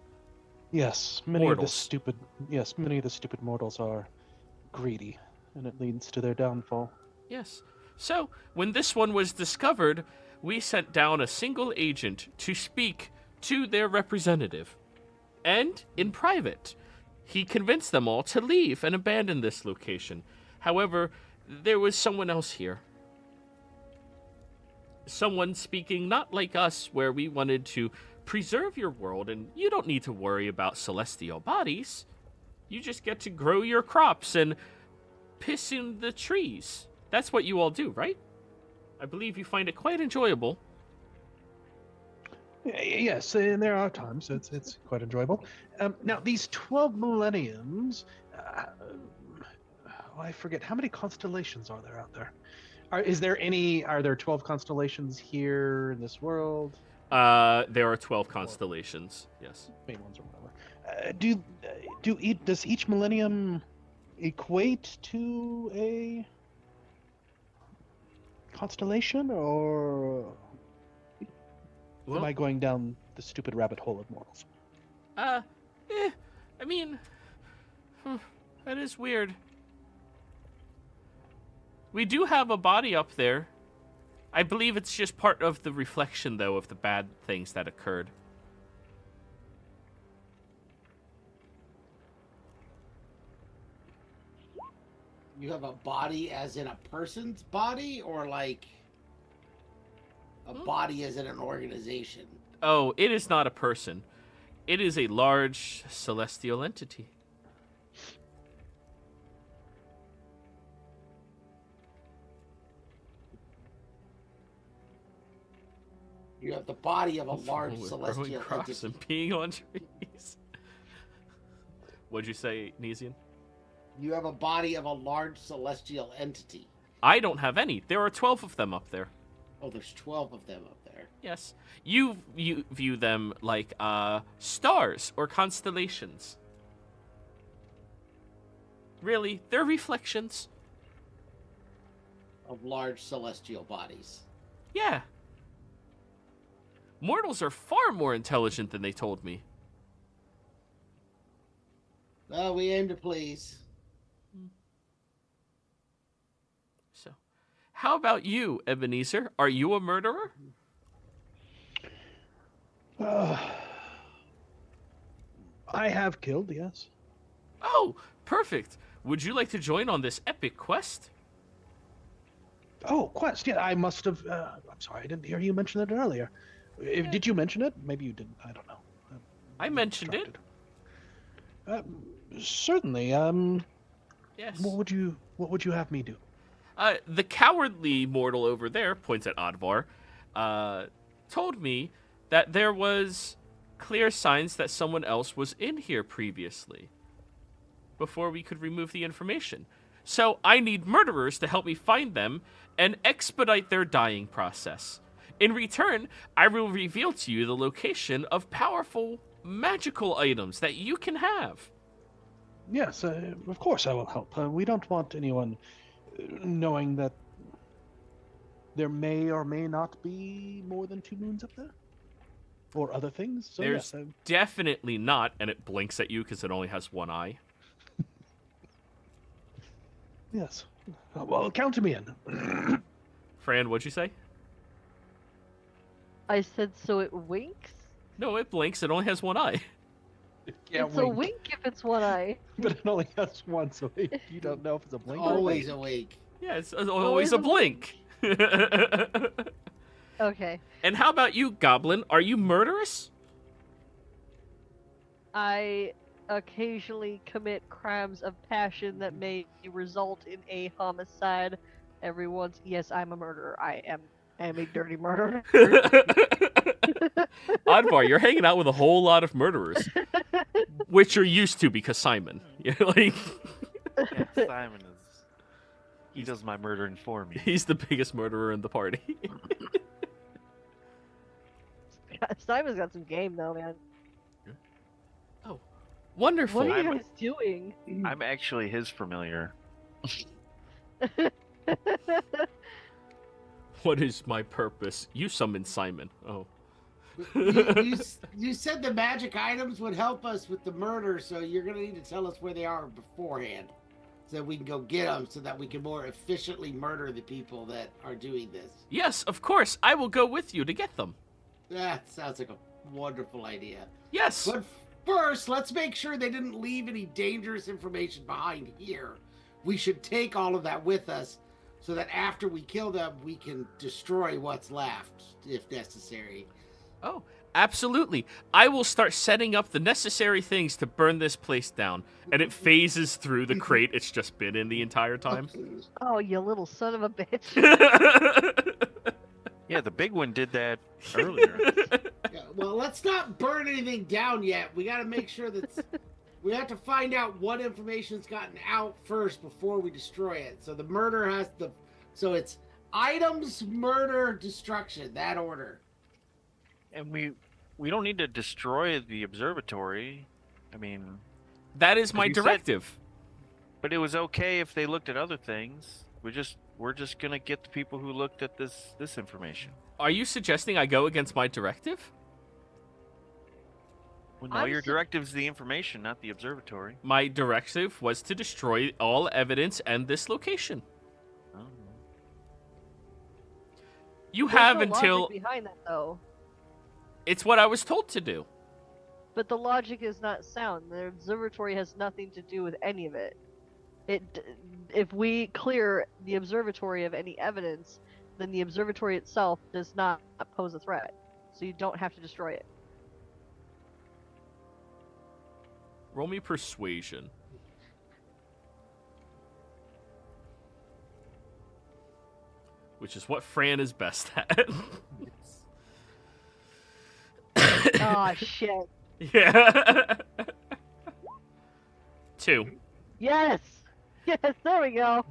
Yes, many Mortals. of the stupid mortals are greedy, and it leads to their downfall. Yes. So, when this one was discovered, we sent down a single agent to speak to their representative. And, in private, he convinced them all to leave and abandon this location. However, there was someone else here. Someone speaking not like us, where we wanted to preserve your world, and you don't need to worry about celestial bodies. You just get to grow your crops and piss in the trees. That's what you all do, right? I believe you find it quite enjoyable. Yes, and there are times it's quite enjoyable. Now, these 12 millenniums, I forget, how many constellations are there out there? Are there 12 constellations here in this world? There are 12 constellations, yes. Main ones or whatever. Does each millennium equate to a constellation, or am I going down the stupid rabbit hole of mortals? I mean, that is weird. We do have a body up there. I believe it's just part of the reflection, though, of the bad things that occurred. You have a body as in a person's body, or like a body as in an organization? Oh, it is not a person. It is a large celestial entity. You have the body of a large We're celestial growing crops entity. and peeing on trees. What'd you say, Nesian? You have a body of a large celestial entity. I don't have any. There are 12 of them up there. Oh, there's 12 of them up there. Yes. You view them like stars or constellations. Really, they're reflections. Of large celestial bodies. Yeah. Mortals are far more intelligent than they told me. Well, we aim to please. So, how about you, Ebenezer? Are you a murderer? I have killed, yes. Oh, perfect. Would you like to join on this epic quest? Oh, quest. Yeah, I must have. I'm sorry, I didn't hear you mention it earlier. Did you mention it? Maybe you didn't. I don't know. I mentioned it. Certainly. Yes. What would you have me do? The cowardly mortal over there, points at Advar, told me that there was clear signs that someone else was in here previously, before we could remove the information. So I need murderers to help me find them and expedite their dying process. In return, I will reveal to you the location of powerful magical items that you can have. Yes, of course I will help. We don't want anyone knowing that there may or may not be more than 2 moons up there, or other things. So There's yes, definitely not, and it blinks at you because it only has one eye. yes. Well, count me in. Fran, what'd you say? I said so it winks? No, it blinks. It only has one eye. It's a wink if it's one eye. But it only has one, so you don't know if it's a blink or a Always wink. awake. Yeah, it's always a blink. Okay. And how about you, Goblin? Are you murderous? I occasionally commit crimes of passion that may result in a homicide. Yes, I'm a murderer. I am a dirty murderer. Advar, you're hanging out with a whole lot of murderers, which you're used to because Simon. You're like, Yeah, Simon is. He does my murdering for me. he's the biggest murderer in the party. Simon's got some game though, man. Oh, wonderful. What are you guys doing? I'm actually his familiar. What is my purpose? You summoned Simon. Oh. You said the magic items would help us with the murder, so you're going to need to tell us where they are beforehand so that we can go get them so that we can more efficiently murder the people that are doing this. Yes, of course. I will go with you to get them. That sounds like a wonderful idea. Yes. But first, let's make sure they didn't leave any dangerous information behind here. We should take all of that with us so that after we kill them, we can destroy what's left, if necessary. Oh, Absolutely. I will start setting up the necessary things to burn this place down. And it phases through the crate it's just been in the entire time. Oh, you little son of a bitch. Yeah, the big one did that earlier. Yeah, well, let's not burn anything down yet. We got to make sure we have to find out what information's gotten out first before we destroy it. So the murder has the. So it's items, murder, destruction. That order. And we don't need to destroy the observatory. I mean, That is my You said- directive. but it was okay if they looked at other things. We're just gonna get the people who looked at this information. Are you suggesting I go against my directive? Well, no, I'm your su- directive's the information, not the observatory. My directive was to destroy all evidence and this location. Oh. You There's have no until... logic behind that, though. It's what I was told to do. But the logic is not sound. The observatory has nothing to do with any of it. If we clear the observatory of any evidence, then the observatory itself does not pose a threat. So you don't have to destroy it. Roll me persuasion. Which is what Fran is best at. Ah, shit. Yeah. 2. Yes! Yes, there we go.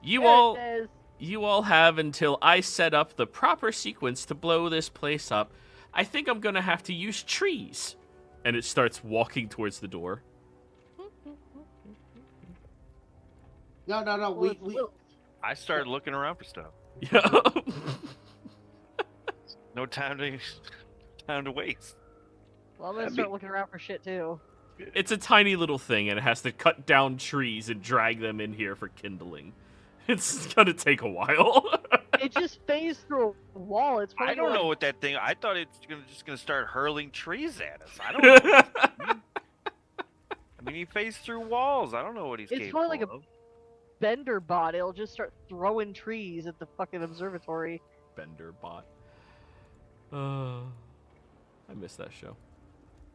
You There all... it is. You all have until I set up the proper sequence to blow this place up. I think I'm gonna have to use trees. And it starts walking towards the door. No. Well, We it's Wilt. I started looking around for stuff. Yeah. No time to waste. Well, I'm gonna start looking around for shit too. It's a tiny little thing, and it has to cut down trees and drag them in here for kindling. It's gonna take a while. It just phased through a wall. It's probably I don't like- know what that thing. I thought it's just gonna start hurling trees at us. I don't know. I mean, he phased through walls. I don't know what he's It's capable probably like a- of. Bender bot. It'll just start throwing trees at the fucking observatory. Bender bot. I missed that show.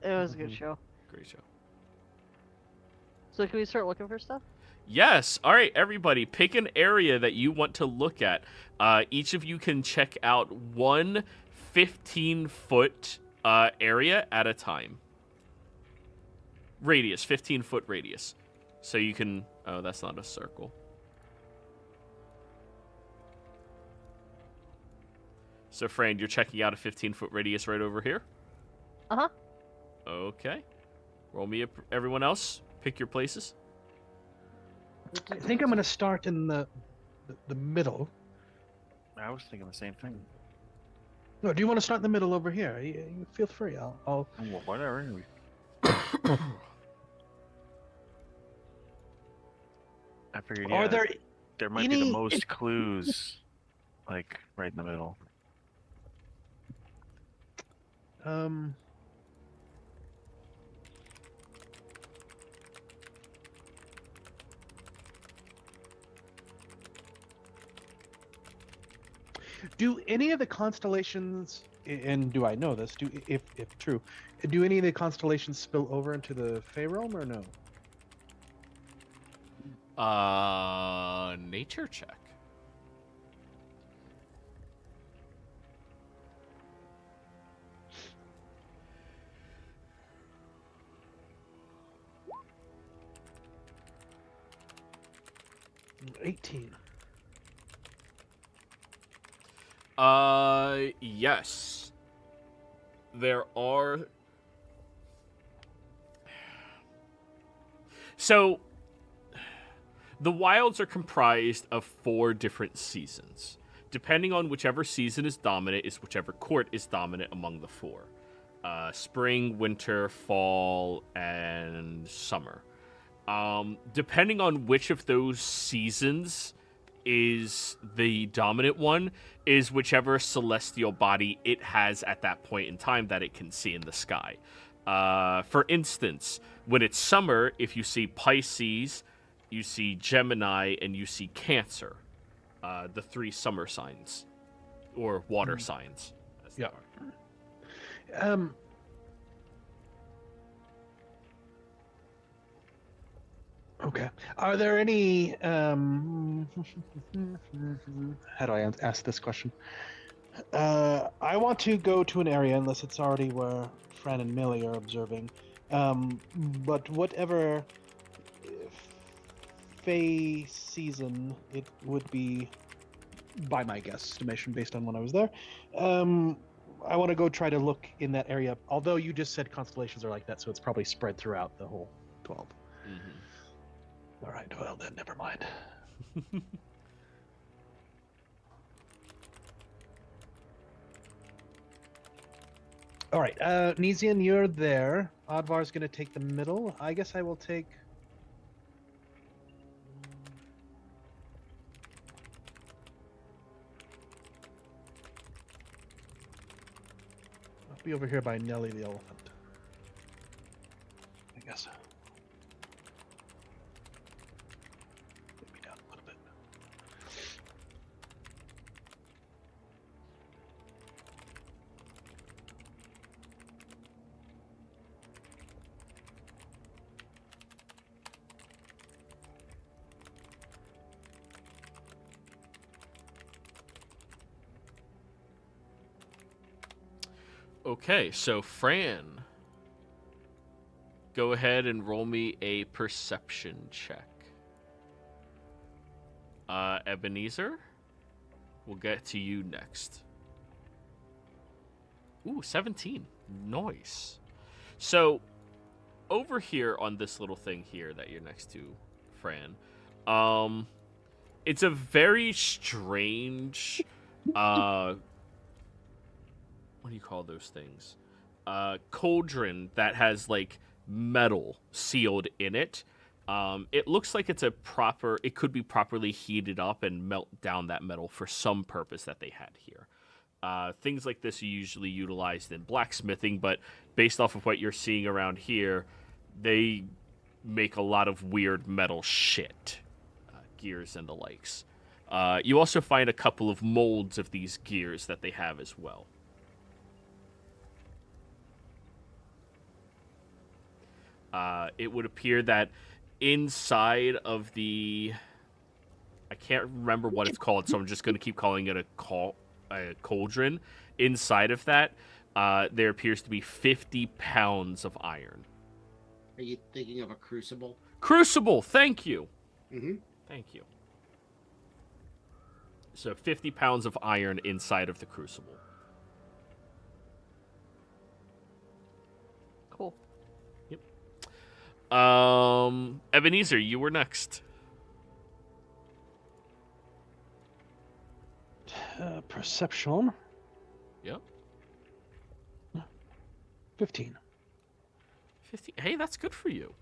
It was a good show. Great show. So can we start looking for stuff? Yes. All right, everybody, pick an area that you want to look at. Each of you can check out one 15-foot area at a time. Radius, 15-foot radius. So you can... Oh, that's not a circle. So, Fran, you're checking out a 15-foot radius right over here? Uh-huh. Okay. Roll me up, everyone else. Pick your places. I think I'm going to start in the middle. I was thinking the same thing. No, do you want to start in the middle over here? You feel free. I'll Well, whatever. I figured. Yeah, Are there might be the any- most clues, like right in the middle. Do any of the constellations, and do I know this? If true, do any of the constellations spill over into the Fey realm or no? Nature check. Mm, 18. Yes. There are... So, the wilds are comprised of 4 different seasons. Depending on whichever season is dominant is whichever court is dominant among the 4. Spring, winter, fall, and summer. Depending on which of those seasons is the dominant one, is whichever celestial body it has at that point in time that it can see in the sky. For instance, when it's summer, if you see Pisces, you see Gemini, and you see Cancer, the 3 summer signs, or water signs. As they Yeah. are. Okay. Are there any how do I ask this question? I want to go to an area, unless it's already where Fran and Millie are observing. But whatever Fey season it would be, by my guesstimation, based on when I was there. I want to go try to look in that area. Although you just said constellations are like that, so it's probably spread throughout the whole 12. Mm-hmm. All right. Well, then never mind. All right, Nesian, you're there. Oddvar's going to take the middle. I guess I will take... I'll be over here by Nelly the elephant. I guess. Get me down a little bit. Okay, so Fran, go ahead and roll me a perception check. Ebenezer, we'll get to you next. Ooh, 17. Nice. So, over here on this little thing here that you're next to, Fran, it's a very strange, what do you call those things? Cauldron that has like metal sealed in it. It looks like it's it could be properly heated up and melt down that metal for some purpose that they had here. Things like this are usually utilized in blacksmithing, but based off of what you're seeing around here, they make a lot of weird metal shit, gears and the likes. You also find a couple of molds of these gears that they have as well. It would appear that inside of the... I can't remember what it's called, so I'm just going to keep calling it a cauldron. Inside of that, there appears to be 50 pounds of iron. Are you thinking of a crucible? Crucible! Thank you! Mm-hmm. Thank you. So 50 pounds of iron inside of the crucible. Cool. Ebenezer, you were next. Perception. Yep. 15. 50. Hey, that's good for you.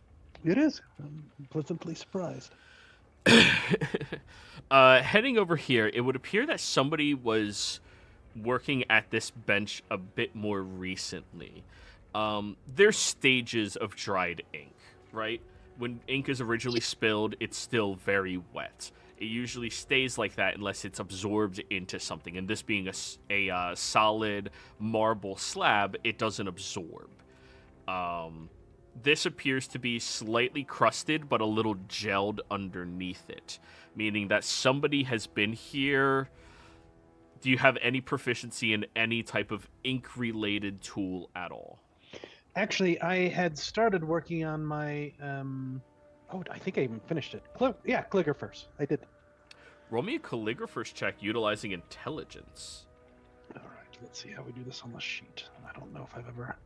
It is. I'm pleasantly surprised. Heading over here, it would appear that somebody was working at this bench a bit more recently. There's stages of dried ink, right? When ink is originally spilled, it's still very wet. It usually stays like that unless it's absorbed into something. And this being a solid marble slab, it doesn't absorb. This appears to be slightly crusted, but a little gelled underneath it, meaning that somebody has been here. Do you have any proficiency in any type of ink-related tool at all? Actually, I had started working on my... I think I even finished it. Calligraphers. I did. Roll me a calligrapher's check utilizing intelligence. All right, let's see how we do this on the sheet. I don't know if I've ever...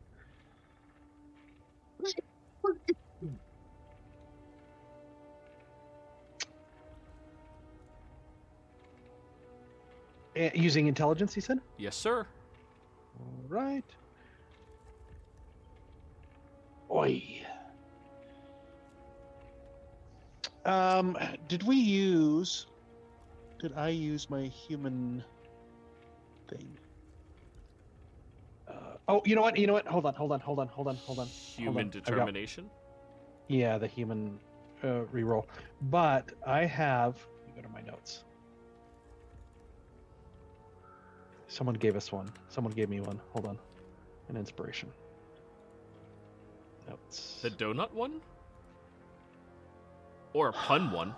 Using intelligence, you said? Yes, sir. All right. Oi. Did I use my human thing? You know what? Hold on. Human determination? Yeah, the human reroll. But I have... Let me go to my notes. Someone gave us one. Someone gave me one. Hold on. An inspiration. Notes. The donut one? Or a pun one?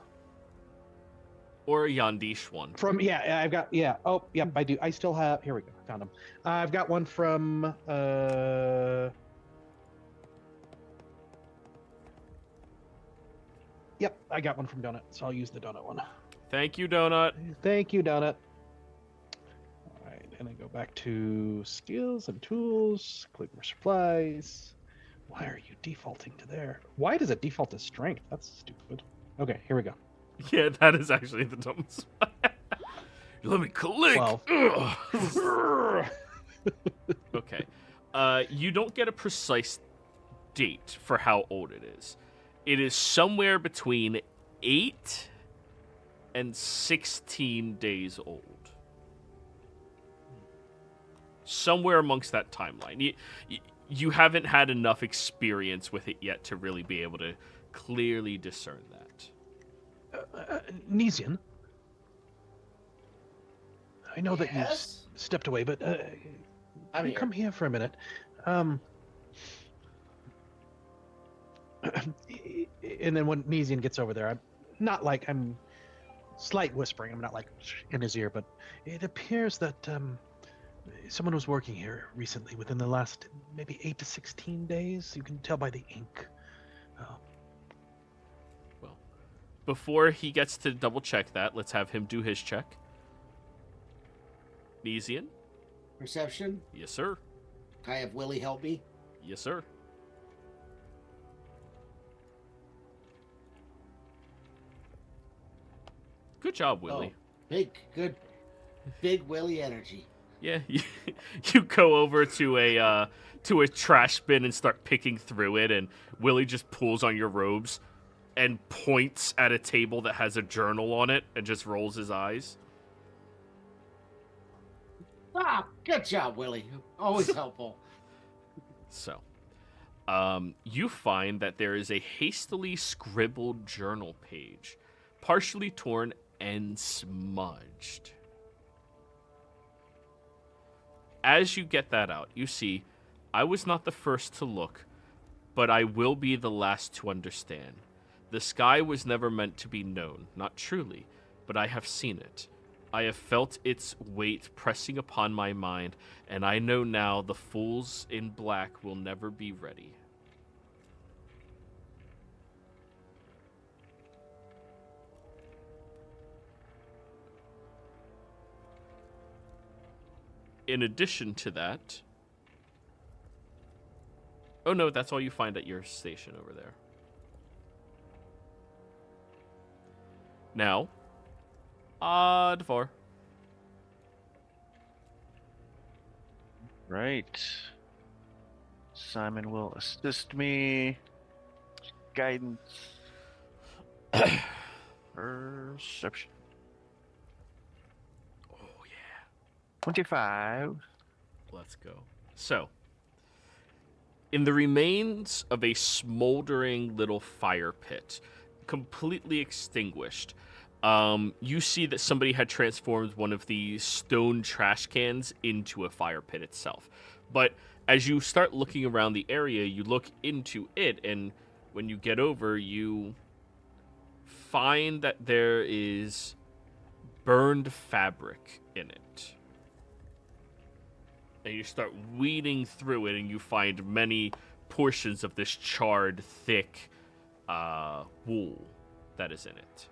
Or a Yandish one? I've got, oh, yep, I do. I still have, here we go, found them. I've got one from, yep, I got one from Donut, so I'll use the Donut one. Thank you, Donut. Thank you, Donut. All right, and I go back to skills and tools, click more supplies. Why are you defaulting to there? Why does it default to strength? That's stupid. Okay, here we go. Yeah, that is actually the dumbest one. Let me click. 12. Okay. You don't get a precise date for how old it is. It is somewhere between 8 and 16 days old. Somewhere amongst that timeline. You haven't had enough experience with it yet to really be able to clearly discern that. Nesian, I know that Yes? you stepped away, but I'm here. come here for a minute. And then when Nesian gets over there, I'm not like I'm slight whispering. I'm not like in his ear, but it appears that someone was working here recently within the last maybe 8 to 16 days. You can tell by the ink. Before he gets to double check that, let's have him do his check. Nesian? Perception. Yes, sir. Can I have Willie help me? Yes, sir. Good job, Willie. Good, big Willie energy. Yeah, you go over to a trash bin and start picking through it, and Willie just pulls on your robes and points at a table that has a journal on it and just rolls his eyes. Ah, good job, Willie. Always helpful. So, you find that there is a hastily scribbled journal page, partially torn and smudged. As you get that out, you see, I was not the first to look, but I will be the last to understand. The sky was never meant to be known, not truly, but I have seen it. I have felt its weight pressing upon my mind, and I know now the fools in black will never be ready. In addition to that... Oh no, that's all you find at your station over there. Now, Dvar. Right. Simon will assist me. Guidance. Perception. Oh yeah. 25. Let's go. So, in the remains of a smoldering little fire pit, completely extinguished, you see that somebody had transformed one of these stone trash cans into a fire pit itself. But as you start looking around the area, you look into it, and when you get over, you find that there is burned fabric in it. And you start weeding through it, and you find many portions of this charred, thick wool that is in it.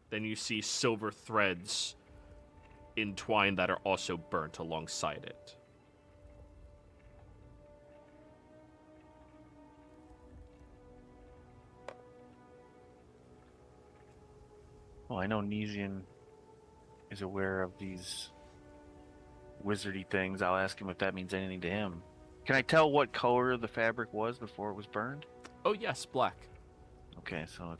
Then you see silver threads entwined that are also burnt alongside it. Well, I know Nesian is aware of these wizardy things. I'll ask him if that means anything to him. Can I tell what color the fabric was before it was burned? Oh yes, black. Okay, so...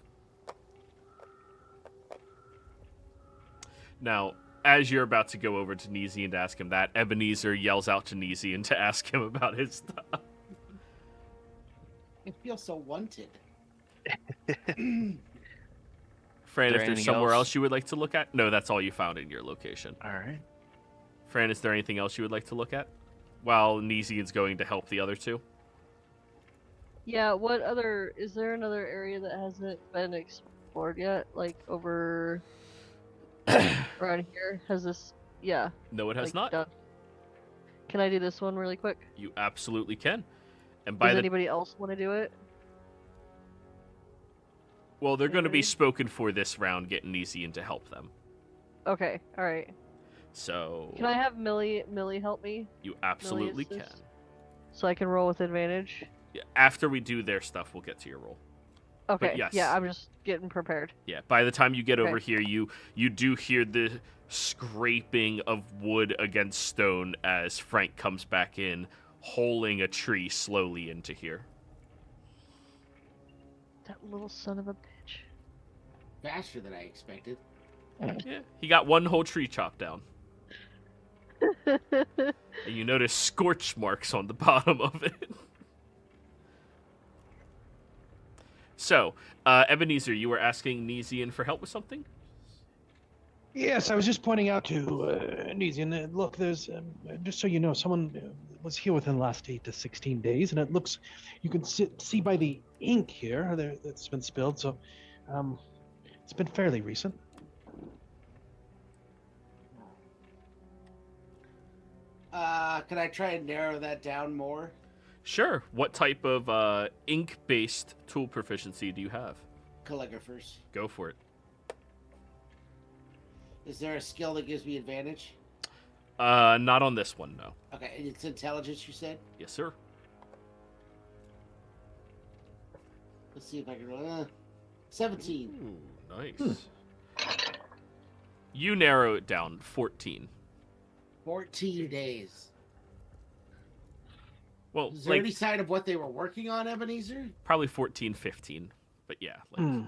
Now, as you're about to go over to Nesian to ask him that, Ebenezer yells out to Nesian to ask him about his stuff. It feels so wanted. Fran, Is if there there's anything somewhere else? else you would like to look at? No, that's all you found in your location. All right. Fran, is there anything else you would like to look at? While Nezian's going to help the other two? Yeah, is there another area that hasn't been explored yet? Like over around here? Has this, yeah. No, it has like, not. done. Can I do this one really quick? You absolutely can. And Does anybody else want to do it? Well, they're going to be Anybody? spoken for this round, getting Nezian to help them. Okay, alright. So Can I have Millie help me? you absolutely assist? can. So I can roll with advantage? Yeah, after we do their stuff, we'll get to your roll. Okay, yes. yeah, I'm just getting prepared. Yeah, by the time you get over Okay. here, you do hear the scraping of wood against stone as Frank comes back in, holing a tree slowly into here. That little son of a bitch. Faster than I expected. Yeah, he got one whole tree chopped down. And you notice scorch marks on the bottom of it. So, Ebenezer, you were asking Nezian for help with something? Yes, I was just pointing out to Nezian, look, there's, just so you know, someone was here within the last 8 to 16 days, and it looks, you can see by the ink here that's been spilled, so it's been fairly recent. Could I try and narrow that down more? Sure. What type of ink-based tool proficiency do you have? Calligraphers. Go for it. Is there a skill that gives me advantage? Not on this one, no. Okay, and it's intelligence, you said? Yes, sir. Let's see if I can roll. 17. Ooh, nice. You narrow it down, 14. 14 days. Well, Is there any sign of what they were working on, Ebenezer? probably 14, 15. But yeah, like,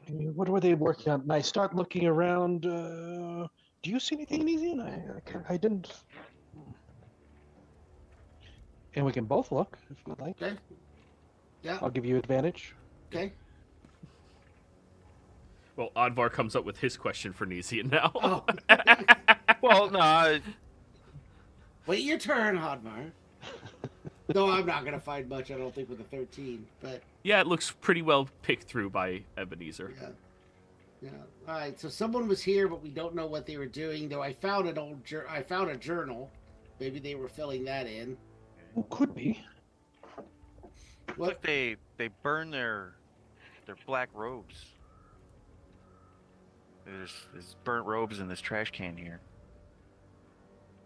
What were they working on? And I start looking around. Do you see anything, Nezian? I didn't. And we can both look if you'd like. Okay. Yeah, I'll give you advantage. okay. well, Advar comes up with his question for Nezian now. Oh. Well, no. Wait your turn, Hodmar. No, I'm not going to find much, I don't think, with a 13. But, Yeah, it looks pretty well picked through by Ebenezer. yeah. Yeah. All right, so someone was here, but we don't know what they were doing. Though I found I found a journal. Maybe they were filling that in. Well, could be. Look, they burn their black robes. There's burnt robes in this trash can here.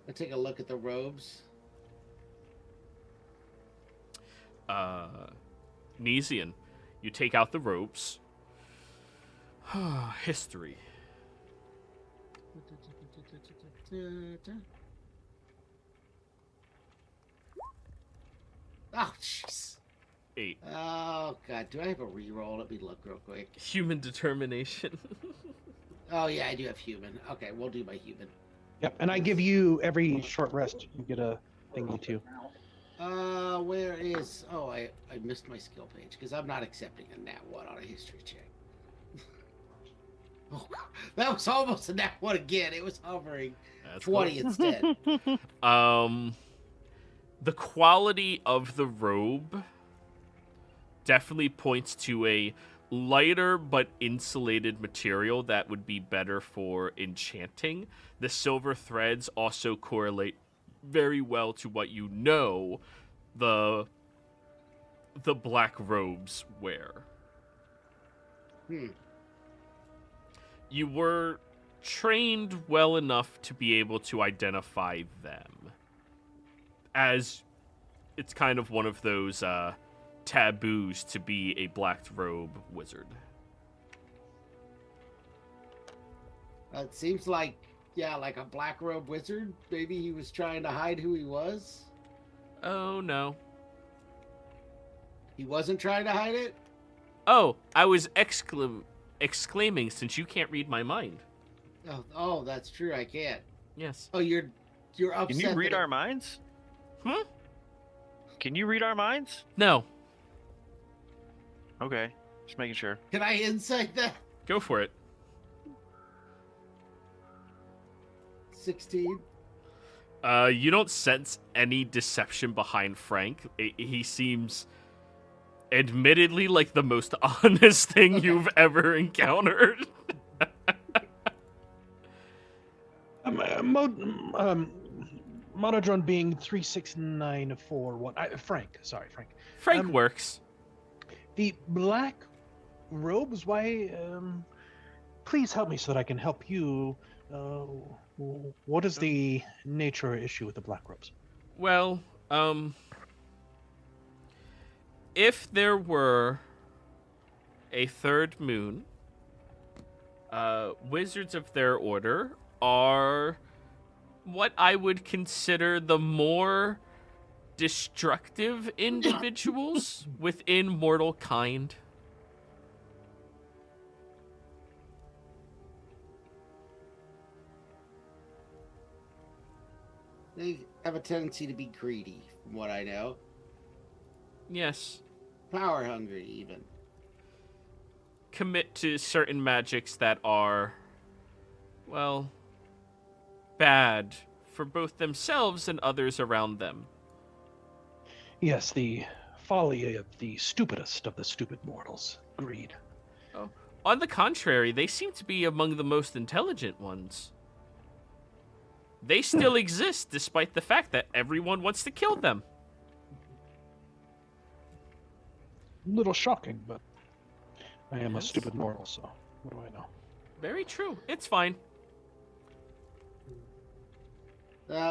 I take a look at the robes. Nezian, you take out the ropes. History. Oh, jeez. 8. Oh, God. Do I have a reroll? Let me look real quick. Human determination. Oh, yeah, I do have human. Okay, we'll do my human. Yep, and I give you every short rest. You get a thingy too. Where is... Oh, I missed my skill page because I'm not accepting a nat 1 on a history check. Oh, that was almost a nat 1 again. It was hovering. That's 20 instead. The quality of the robe definitely points to a lighter but insulated material that would be better for enchanting. The silver threads also correlate very well to what you know the black robes wear. You were trained well enough to be able to identify them, as it's kind of one of those taboos to be a black robe wizard. It seems like, yeah, like a black robe wizard. Maybe he was trying to hide who he was. Oh, no. He wasn't trying to hide it? Oh, I was exclaiming since you can't read my mind. Oh, that's true. I can't. Yes. Oh, you're upset. Can you read that our minds? Hmm? Can you read our minds? No. Okay, just making sure. Can I insight that? Go for it. 16. You don't sense any deception behind Frank. He seems, admittedly, like the most honest thing you've ever encountered. Monodron being 36941. Frank, sorry, Frank. Frank works. The black robes, why? Please help me so that I can help you. What is the nature or issue with the black robes? Well, if there were a third moon, wizards of their order are what I would consider the more destructive individuals within mortal kind. They have a tendency to be greedy, from what I know. Yes. Power hungry, even. Commit to certain magics that are, well, bad for both themselves and others around them. Yes, the folly of the stupidest of the stupid mortals. Greed. Oh. On the contrary, they seem to be among the most intelligent ones. They still exist despite the fact that everyone wants to kill them. A little shocking, but I am Yes. a stupid mortal, so what do I know? Very true. It's fine.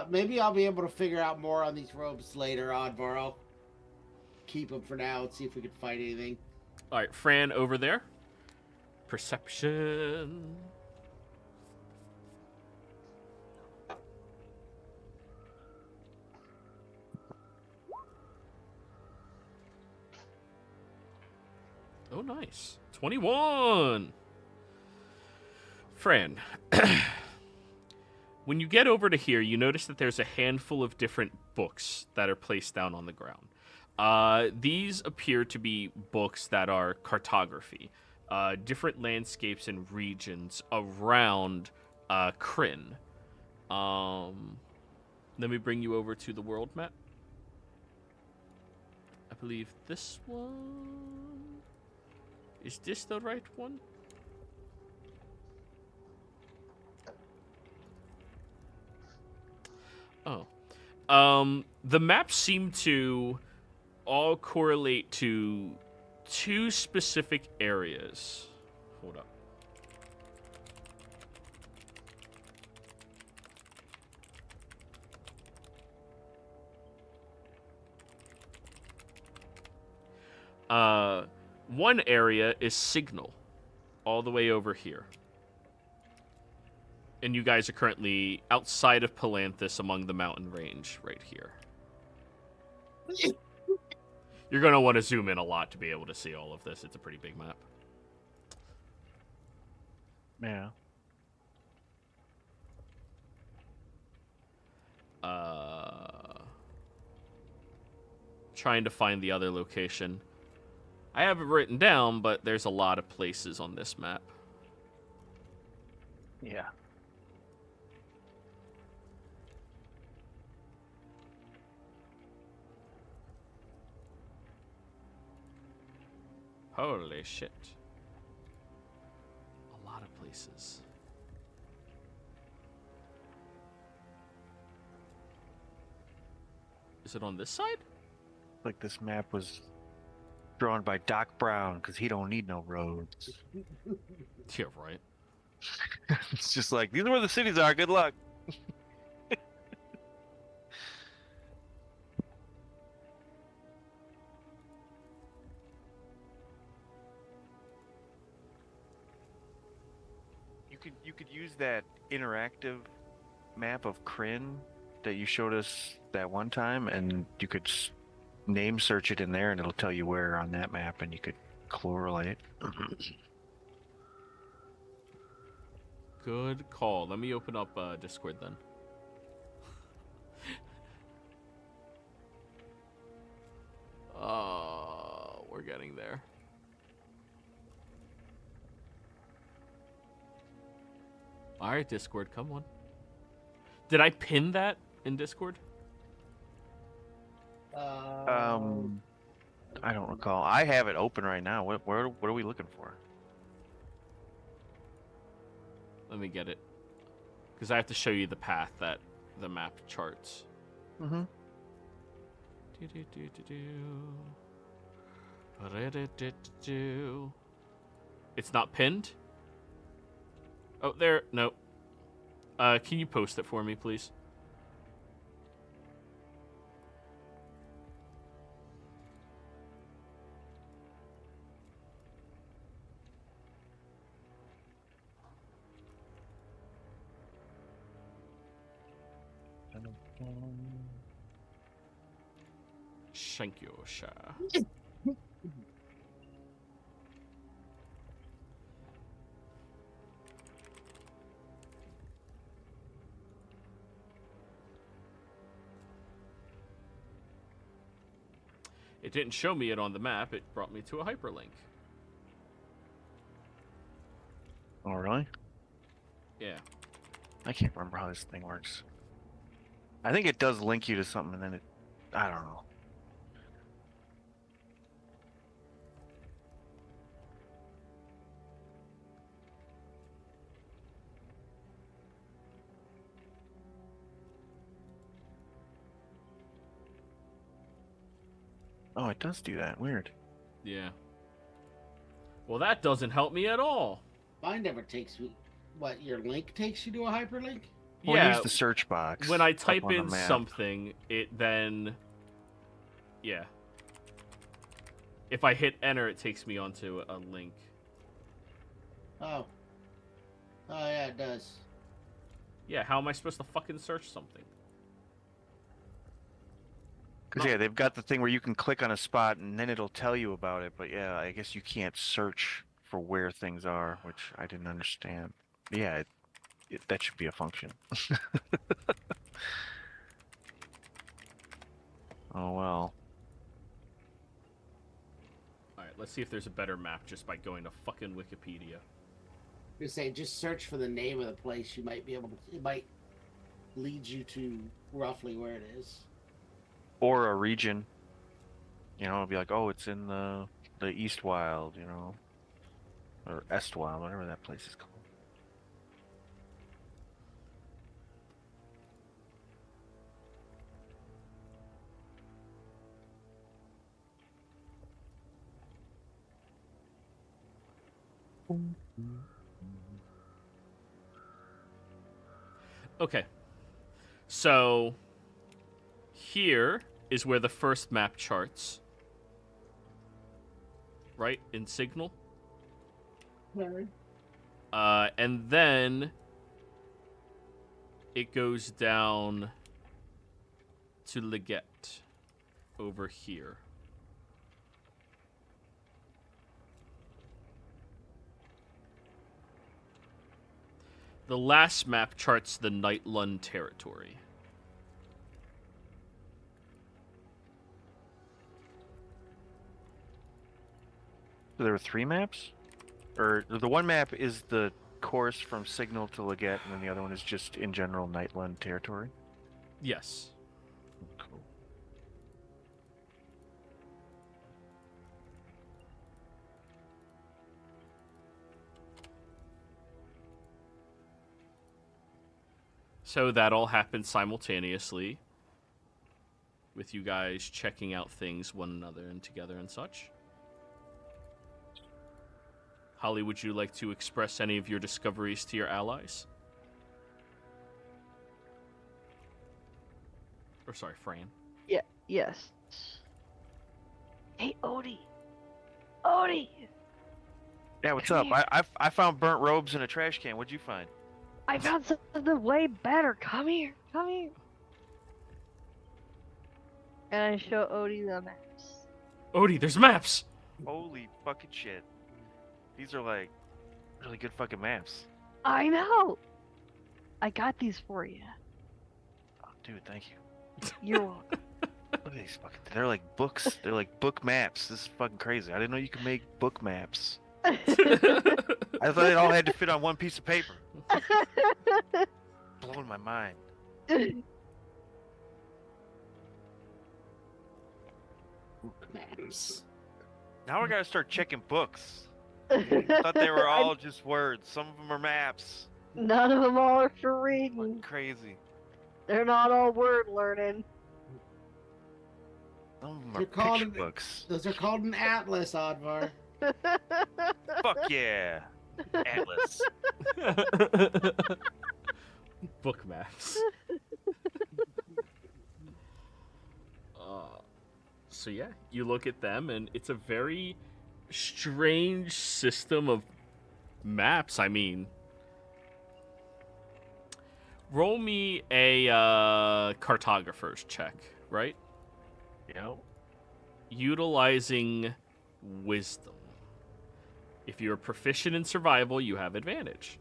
Maybe I'll be able to figure out more on these robes later on, Varl. Keep them for now and see if we can find anything. All right, Fran over there. Perception. Oh, nice. 21. Fran, when you get over to here, you notice that there's a handful of different books that are placed down on the ground. These appear to be books that are cartography, different landscapes and regions around Kryn. Let me bring you over to the world map. I believe this one... Is this the right one? Oh. The maps seem to all correlate to two specific areas. Hold up. One area is Signal, all the way over here. And you guys are currently outside of Palanthas among the mountain range right here. You're going to want to zoom in a lot to be able to see all of this. It's a pretty big map. Yeah. Trying to find the other location. I have it written down, but there's a lot of places on this map. Yeah. Holy shit. A lot of places. Is it on this side? Like this map was drawn by Doc Brown because he don't need no roads. Yeah, right. It's just like, these are where the cities are. Good luck. You could use that interactive map of Kryn that you showed us that one time, and you could name search it in there, and it'll tell you where on that map, and you could correlate. Good call. Let me open up Discord then. We're getting there. Alright, Discord, come on. Did I pin that in Discord? I don't recall. I have it open right now. What are we looking for? Let me get it. Because I have to show you the path that the map charts. Mm-hmm. It's not pinned? Oh, there. No. Can you post it for me, please? Thank you, Sha. It didn't show me it on the map, it brought me to a hyperlink. Oh, really? Yeah. I can't remember how this thing works. I think it does link you to something, and then it... I don't know. Oh, it does do that. Weird. Yeah. Well, that doesn't help me at all. Mine never takes me. What, your link takes you to a hyperlink? Well, Yeah. use the search box. When I up type on the in map. something, it then... Yeah. If I hit enter, it takes me onto a link. Oh. Oh, yeah, it does. Yeah, how am I supposed to fucking search something? Because, yeah, they've got the thing where you can click on a spot and then it'll tell you about it. But, yeah, I guess you can't search for where things are, which I didn't understand. But yeah, that should be a function. Oh, well. Alright, let's see if there's a better map just by going to fucking Wikipedia. You say just search for the name of the place. You might be able to. It might lead you to roughly where it is. Or a region. You know, it'll be like, oh, it's in the East Wild, you know. Or Est Wild, whatever that place is called. Okay. So, here is where the first map charts. Right? In Signal. And then it goes down to Leggett over here. The last map charts the Nightlund territory. So there were 3 maps? Or the one map is the course from Signal to Leggett, and then the other one is just in general Nightlund territory? Yes. Cool. So that all happened simultaneously, with you guys checking out things one another and together and such. Holly, would you like to express any of your discoveries to your allies? Or sorry, Fran. Yeah. Yes. Hey, Odie. Odie. Yeah, what's Come up? here. I found burnt robes in a trash can. What'd you find? I found something way better. Come here. Come here. And I show Odie the maps. Odie, there's maps! Holy fucking shit. These are like really good fucking maps. I know. I got these for you. Oh, dude, thank you. You're welcome. Look at these fucking. They're like books. They're like book maps. This is fucking crazy. I didn't know you could make book maps. I thought it all had to fit on one piece of paper. Blowing my mind. Maps. Now we gotta start checking books. I thought they were all just words. Some of them are maps. None of them all are for reading. Crazy. They're not all word learning. Some of them They're are called picture an- books. Those are called an atlas, Oddvar. Fuck yeah. Atlas. Book maps. So yeah, you look at them, and it's a very strange system of maps. I mean, roll me a cartographer's check, right? Yeah. Utilizing wisdom. If you're proficient in survival, you have advantage.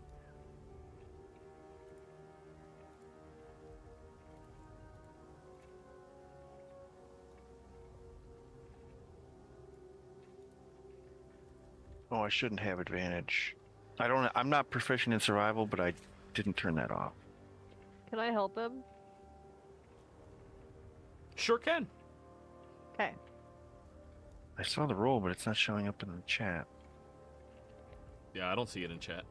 Oh, I shouldn't have advantage. I'm not proficient in survival, but I didn't turn that off. Can I help him? Sure can. Okay. I saw the roll, but it's not showing up in the chat. Yeah, I don't see it in chat.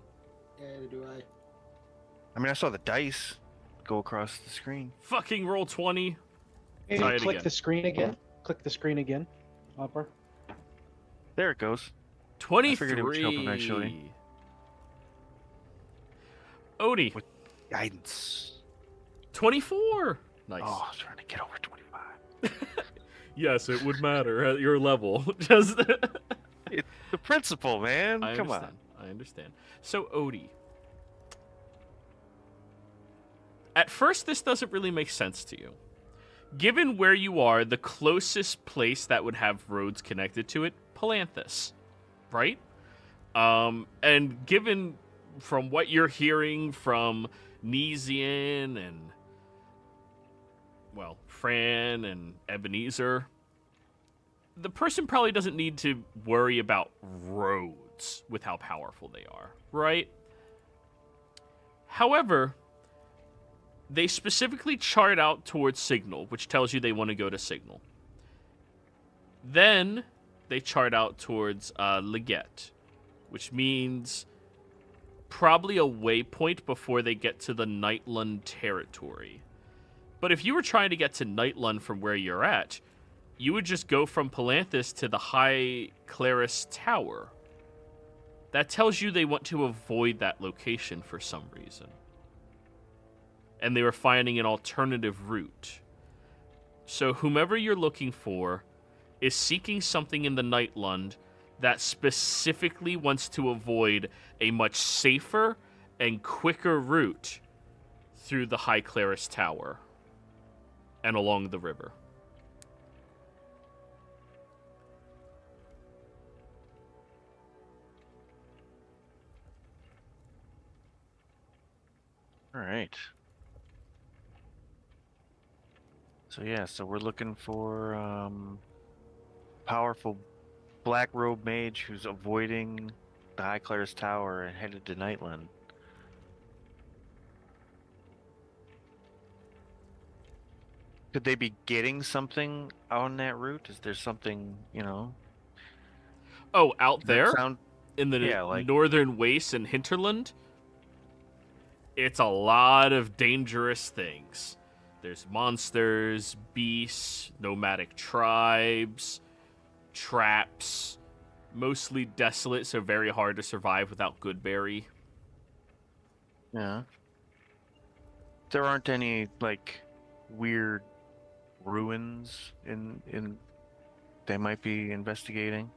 Yeah, do I? I mean, I saw the dice go across the screen. Fucking roll 20. Hey, Try it click again. the screen again. Click the screen again. Oddvar. There it goes. 23. figured it would show up eventually. Odie, With guidance. 24. Nice. Oh, I was trying to get over 25. Yes, it would matter at your level. Just It's the principle, man. I Come understand. on. I understand. So, Odie. At first, this doesn't really make sense to you. Given where you are, the closest place that would have roads connected to it, Palanthas, right? And given from what you're hearing from Nezian and, well, Fran and Ebenezer, the person probably doesn't need to worry about roads with how powerful they are, right? However, they specifically chart out towards Signal, which tells you they want to go to Signal. Then they chart out towards Leggett, which means probably a waypoint before they get to the Nightland territory. But if you were trying to get to Nightland from where you're at, you would just go from Palanthas to the High Claris Tower. That tells you they want to avoid that location for some reason. And they were finding an alternative route. So whomever you're looking for is seeking something in the Nightland that specifically wants to avoid a much safer and quicker route through the High Claris Tower and along the river. All right. So yeah, so we're looking for powerful black robe mage who's avoiding the High Claris Tower and headed to Nightland. Could they be getting something on that route? Is there something, Oh, out there? sound In the Yeah, like- northern wastes and hinterland, it's a lot of dangerous things. There's monsters, beasts, nomadic tribes, traps, mostly desolate, so very hard to survive without Goodberry. Yeah. There aren't any like weird ruins in they might be investigating.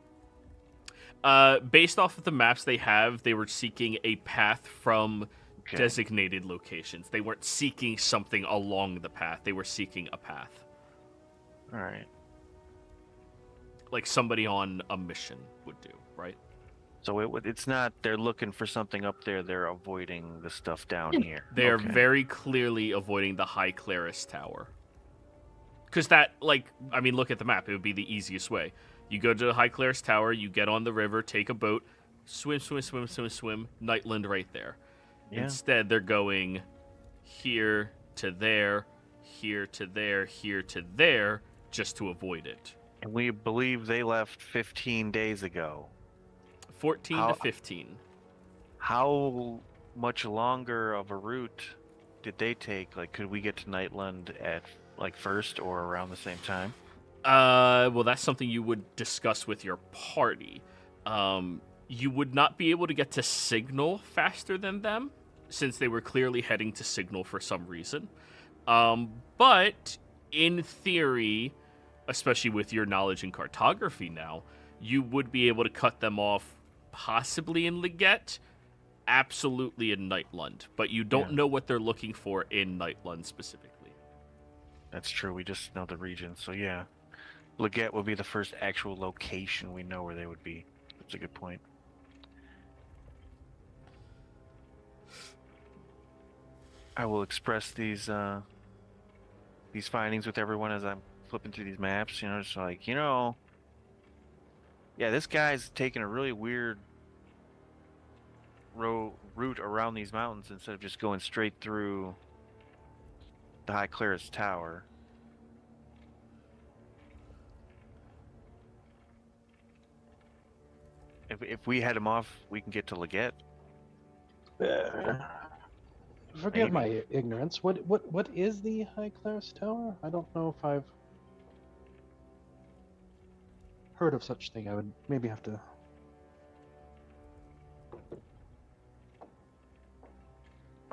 Based off of the maps they have, they were seeking a path from Okay. designated locations. They weren't seeking something along the path. They were seeking a path. All right. Like somebody on a mission would do, right? So it's not they're looking for something up there. They're avoiding the stuff down here. They are Okay. very clearly avoiding the High Claris Tower. Because that, look at the map. It would be the easiest way. You go to the High Claris Tower, you get on the river, take a boat, swim, Nightland right there. Yeah. Instead, they're going here, to there, here to there, here to there, just to avoid it. And we believe they left 15 days ago. 14 How- to 15. How much longer of a route did they take? Like, could we get to Nightland at like first or around the same time? Well, that's something you would discuss with your party. You would not be able to get to Signal faster than them, since they were clearly heading to Signal for some reason. But in theory, especially with your knowledge in cartography now, you would be able to cut them off possibly in Leggett, absolutely in Nightland. But you don't know what they're looking for in Nightland specifically. That's true. We just know the region. So yeah, Leggett will be the first actual location we know where they would be. That's a good point. I will express these findings with everyone as I'm flipping through these maps. You know, just like, yeah, this guy's taking a really weird route around these mountains instead of just going straight through the High Clearest Tower. If we head him off, we can get to Leggett. Forgive my ignorance. What is the High Claris Tower? I don't know if I've heard of such thing. I would maybe have to.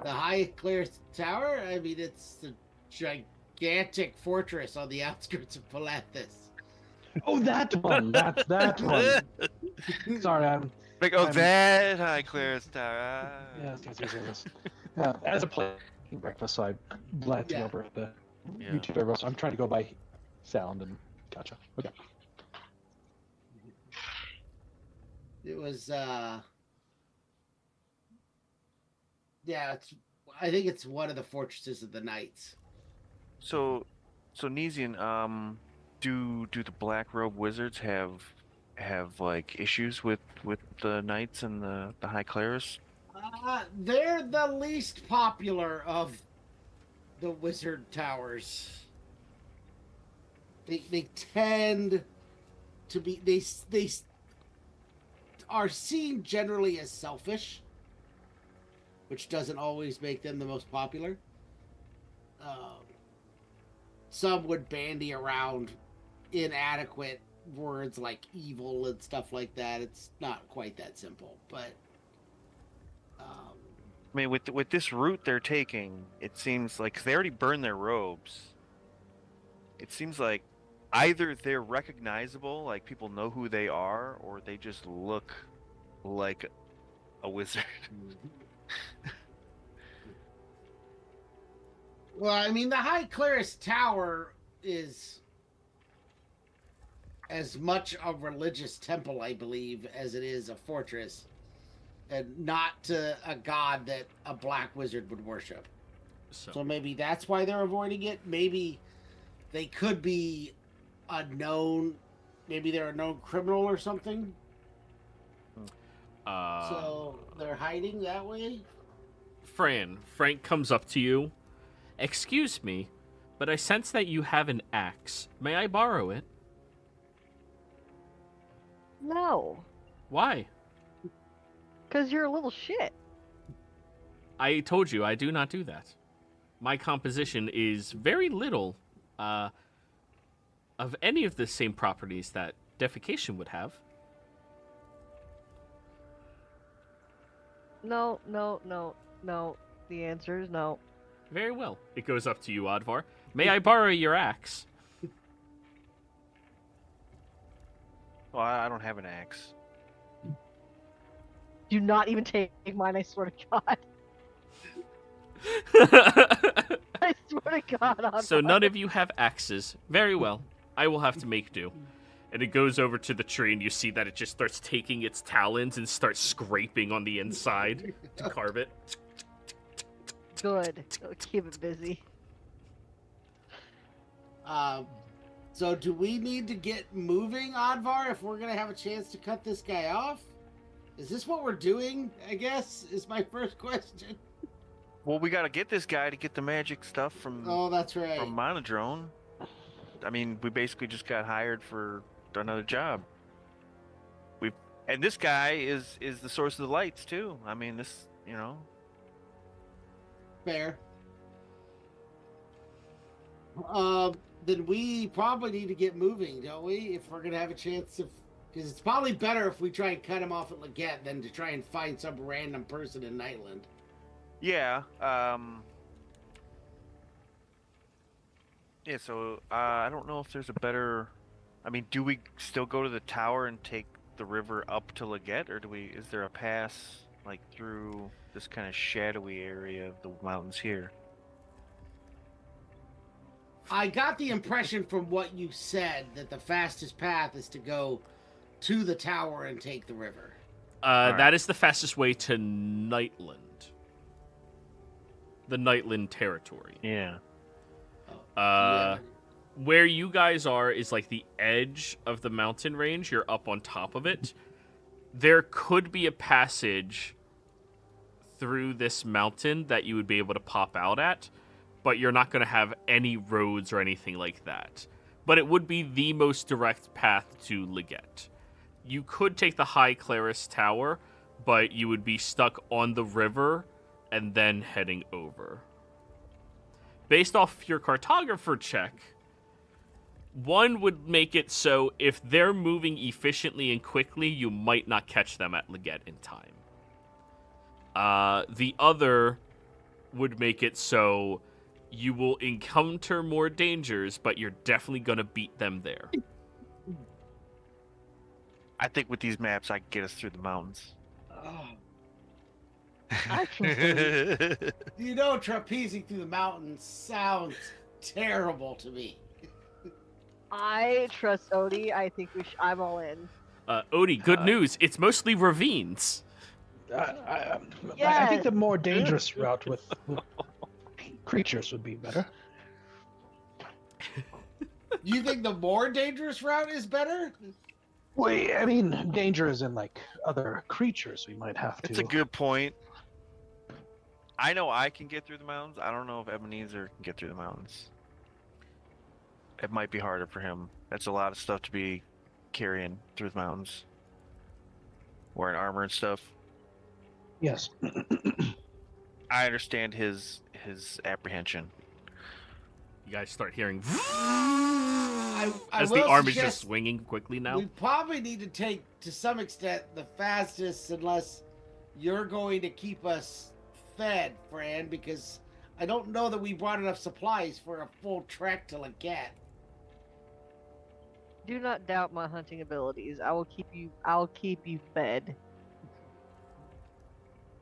The High Clearest Tower? I mean, it's the gigantic fortress on the outskirts of Palanthas. Oh, that one. That's that one. Sorry, I'm. Like, that High Clearest Tower. Yes. As a play breakfast, so I glancing over at the YouTube arrow. So I'm trying to go by sound and gotcha. Okay. It was I think it's one of the fortresses of the knights. So Nezian, do the Black Robe Wizards have like issues with the knights and the High Cleris? They're the least popular of the wizard towers. They tend to be they are seen generally as selfish, which doesn't always make them the most popular. Some would bandy around inadequate words like evil and stuff like that. It's not quite that simple, but I mean, with this route they're taking, it seems like 'cause they already burned their robes. It seems like either they're recognizable, like people know who they are, or they just look like a wizard. Well, I mean, the High Clearest Tower is as much a religious temple, I believe, as it is a fortress, and not to a god that a black wizard would worship. So maybe that's why they're avoiding it. Maybe they could be a known, maybe they're a known criminal or something. So they're hiding that way? Frank comes up to you. Excuse me, but I sense that you have an axe. May I borrow it? No. Why? Because you're a little shit. I told you I do not do that. My composition is very little of any of the same properties that defecation would have. No. The answer is no. Very well. It goes up to you, Advar. May I borrow your axe? Well, I don't have an axe. Do not even take mine, I swear to God. I swear to God. Advar. So none of you have axes. Very well. I will have to make do. And it goes over to the tree, and you see that it just starts taking its talons and starts scraping on the inside to carve it. Good. It'll keep it busy. So do we need to get moving, Advar, if we're going to have a chance to cut this guy off? Is this what we're doing, I guess, is my first question. Well, we got to get this guy to get the magic stuff from Oh, that's right. Monodrone. I mean, we basically just got hired for another job. And this guy is the source of the lights too. I mean, this, you know. Fair. Then we probably need to get moving, don't we? If we're gonna have a chance of, because it's probably better if we try and cut him off at Leggett than to try and find some random person in Nightland. Yeah. Yeah. So I don't know if there's a better. I mean, do we still go to the tower and take the river up to Leggett, or do we? Is there a pass like through this kind of shadowy area of the mountains here? I got the impression from what you said that the fastest path is to go to the tower and take the river. That is the fastest way to Nightland. The Nightland territory. Yeah. Where you guys are is like the edge of the mountain range. You're up on top of it. There could be a passage through this mountain that you would be able to pop out at, but you're not going to have any roads or anything like that. But it would be the most direct path to Leggett. You could take the High Claris Tower, but you would be stuck on the river and then heading over. Based off your cartographer check, one would make it so if they're moving efficiently and quickly, you might not catch them at Leggett in time. The other would make it so you will encounter more dangers, but you're definitely going to beat them there. I think with these maps, I can get us through the mountains. Oh. Actually, You know, trapezing through the mountains sounds terrible to me. I trust Odie. I think I'm all in. Odie, good news. It's mostly ravines. I Yeah. think the more dangerous route with creatures would be better. You think the more dangerous route is better? Wait, I mean, danger is in like other creatures we might have to. It's a good point. I know I can get through the mountains. I don't know if Ebenezer can get through the mountains. It might be harder for him. That's a lot of stuff to be carrying through the mountains. Wearing armor and stuff. Yes. I understand his apprehension. You guys start hearing I as the will arm is suggest just swinging quickly now. we probably need to take, to some extent, the fastest, unless you're going to keep us fed, Fran, because I don't know that we brought enough supplies for a full trek to Leggett. Do not doubt my hunting abilities. I'll keep you fed.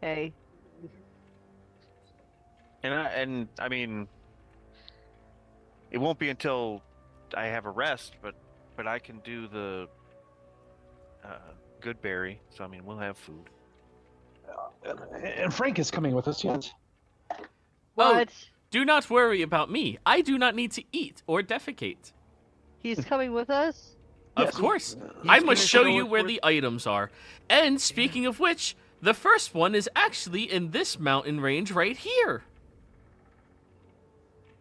Hey. And I mean, it won't be until I have a rest, but I can do the good berry. So I mean, we'll have food. And Frank is coming with us, yes? What? Do not worry about me. I do not need to eat or defecate. He's coming with us? Of Yes. course. He's I gonna must show go you where for- the items are. And speaking of which, the first one is actually in this mountain range right here.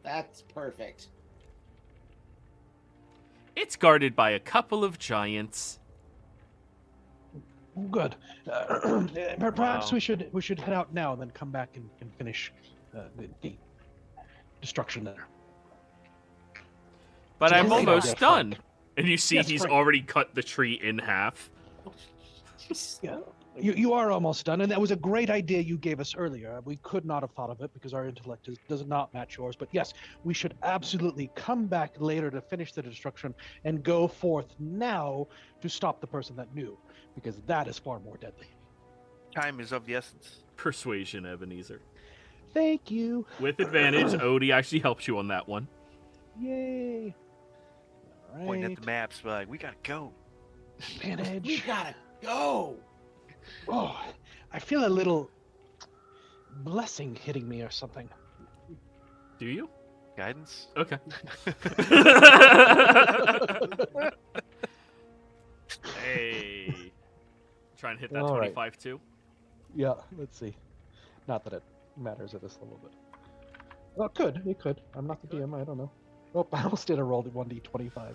That's perfect. It's guarded by a couple of giants. Good. Perhaps Wow. we should head out now, and then come back and finish the destruction there. But It's a I'm great almost idea, done. Frank. And you see Yes, he's Frank. already cut the tree in half. Yeah, you are almost done, and that was a great idea you gave us earlier. We could not have thought of it because our intellect does not match yours. But yes, we should absolutely come back later to finish the destruction and go forth now to stop the person that knew, because that is far more deadly. Time is of the essence. Persuasion, Ebenezer. Thank you. With advantage, Odie actually helps you on that one. Yay. All Pointing right. at the maps, like we gotta go. We Advantage. gotta go. Oh, I feel a little blessing hitting me or something. Do you? Guidance. Okay. Hey. Try and hit that All right. 25 too. Yeah, let's see. Not that it matters at this level, but well, it could. It could. I'm not the DM. I don't know. Oh, I almost did a roll 1d25.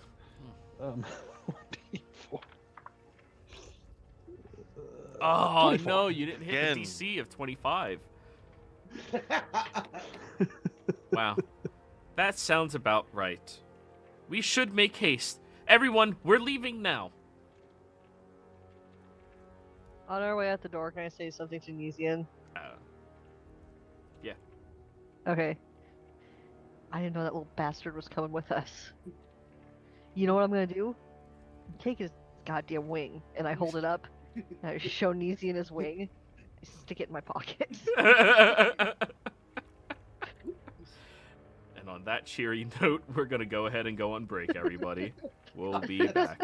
1d4. Oh 24. no, you didn't hit Again. the DC of 25. Wow. That sounds about right. We should make haste. Everyone, we're leaving now. On our way out the door, can I say something to Nesian? Yeah. Okay. I didn't know that little bastard was coming with us. You know what I'm gonna do? Take his goddamn wing, and I hold it up, and I show Nesian his wing. I stick it in my pocket. And on that cheery note, we're going to go ahead and go on break, everybody. We'll be back.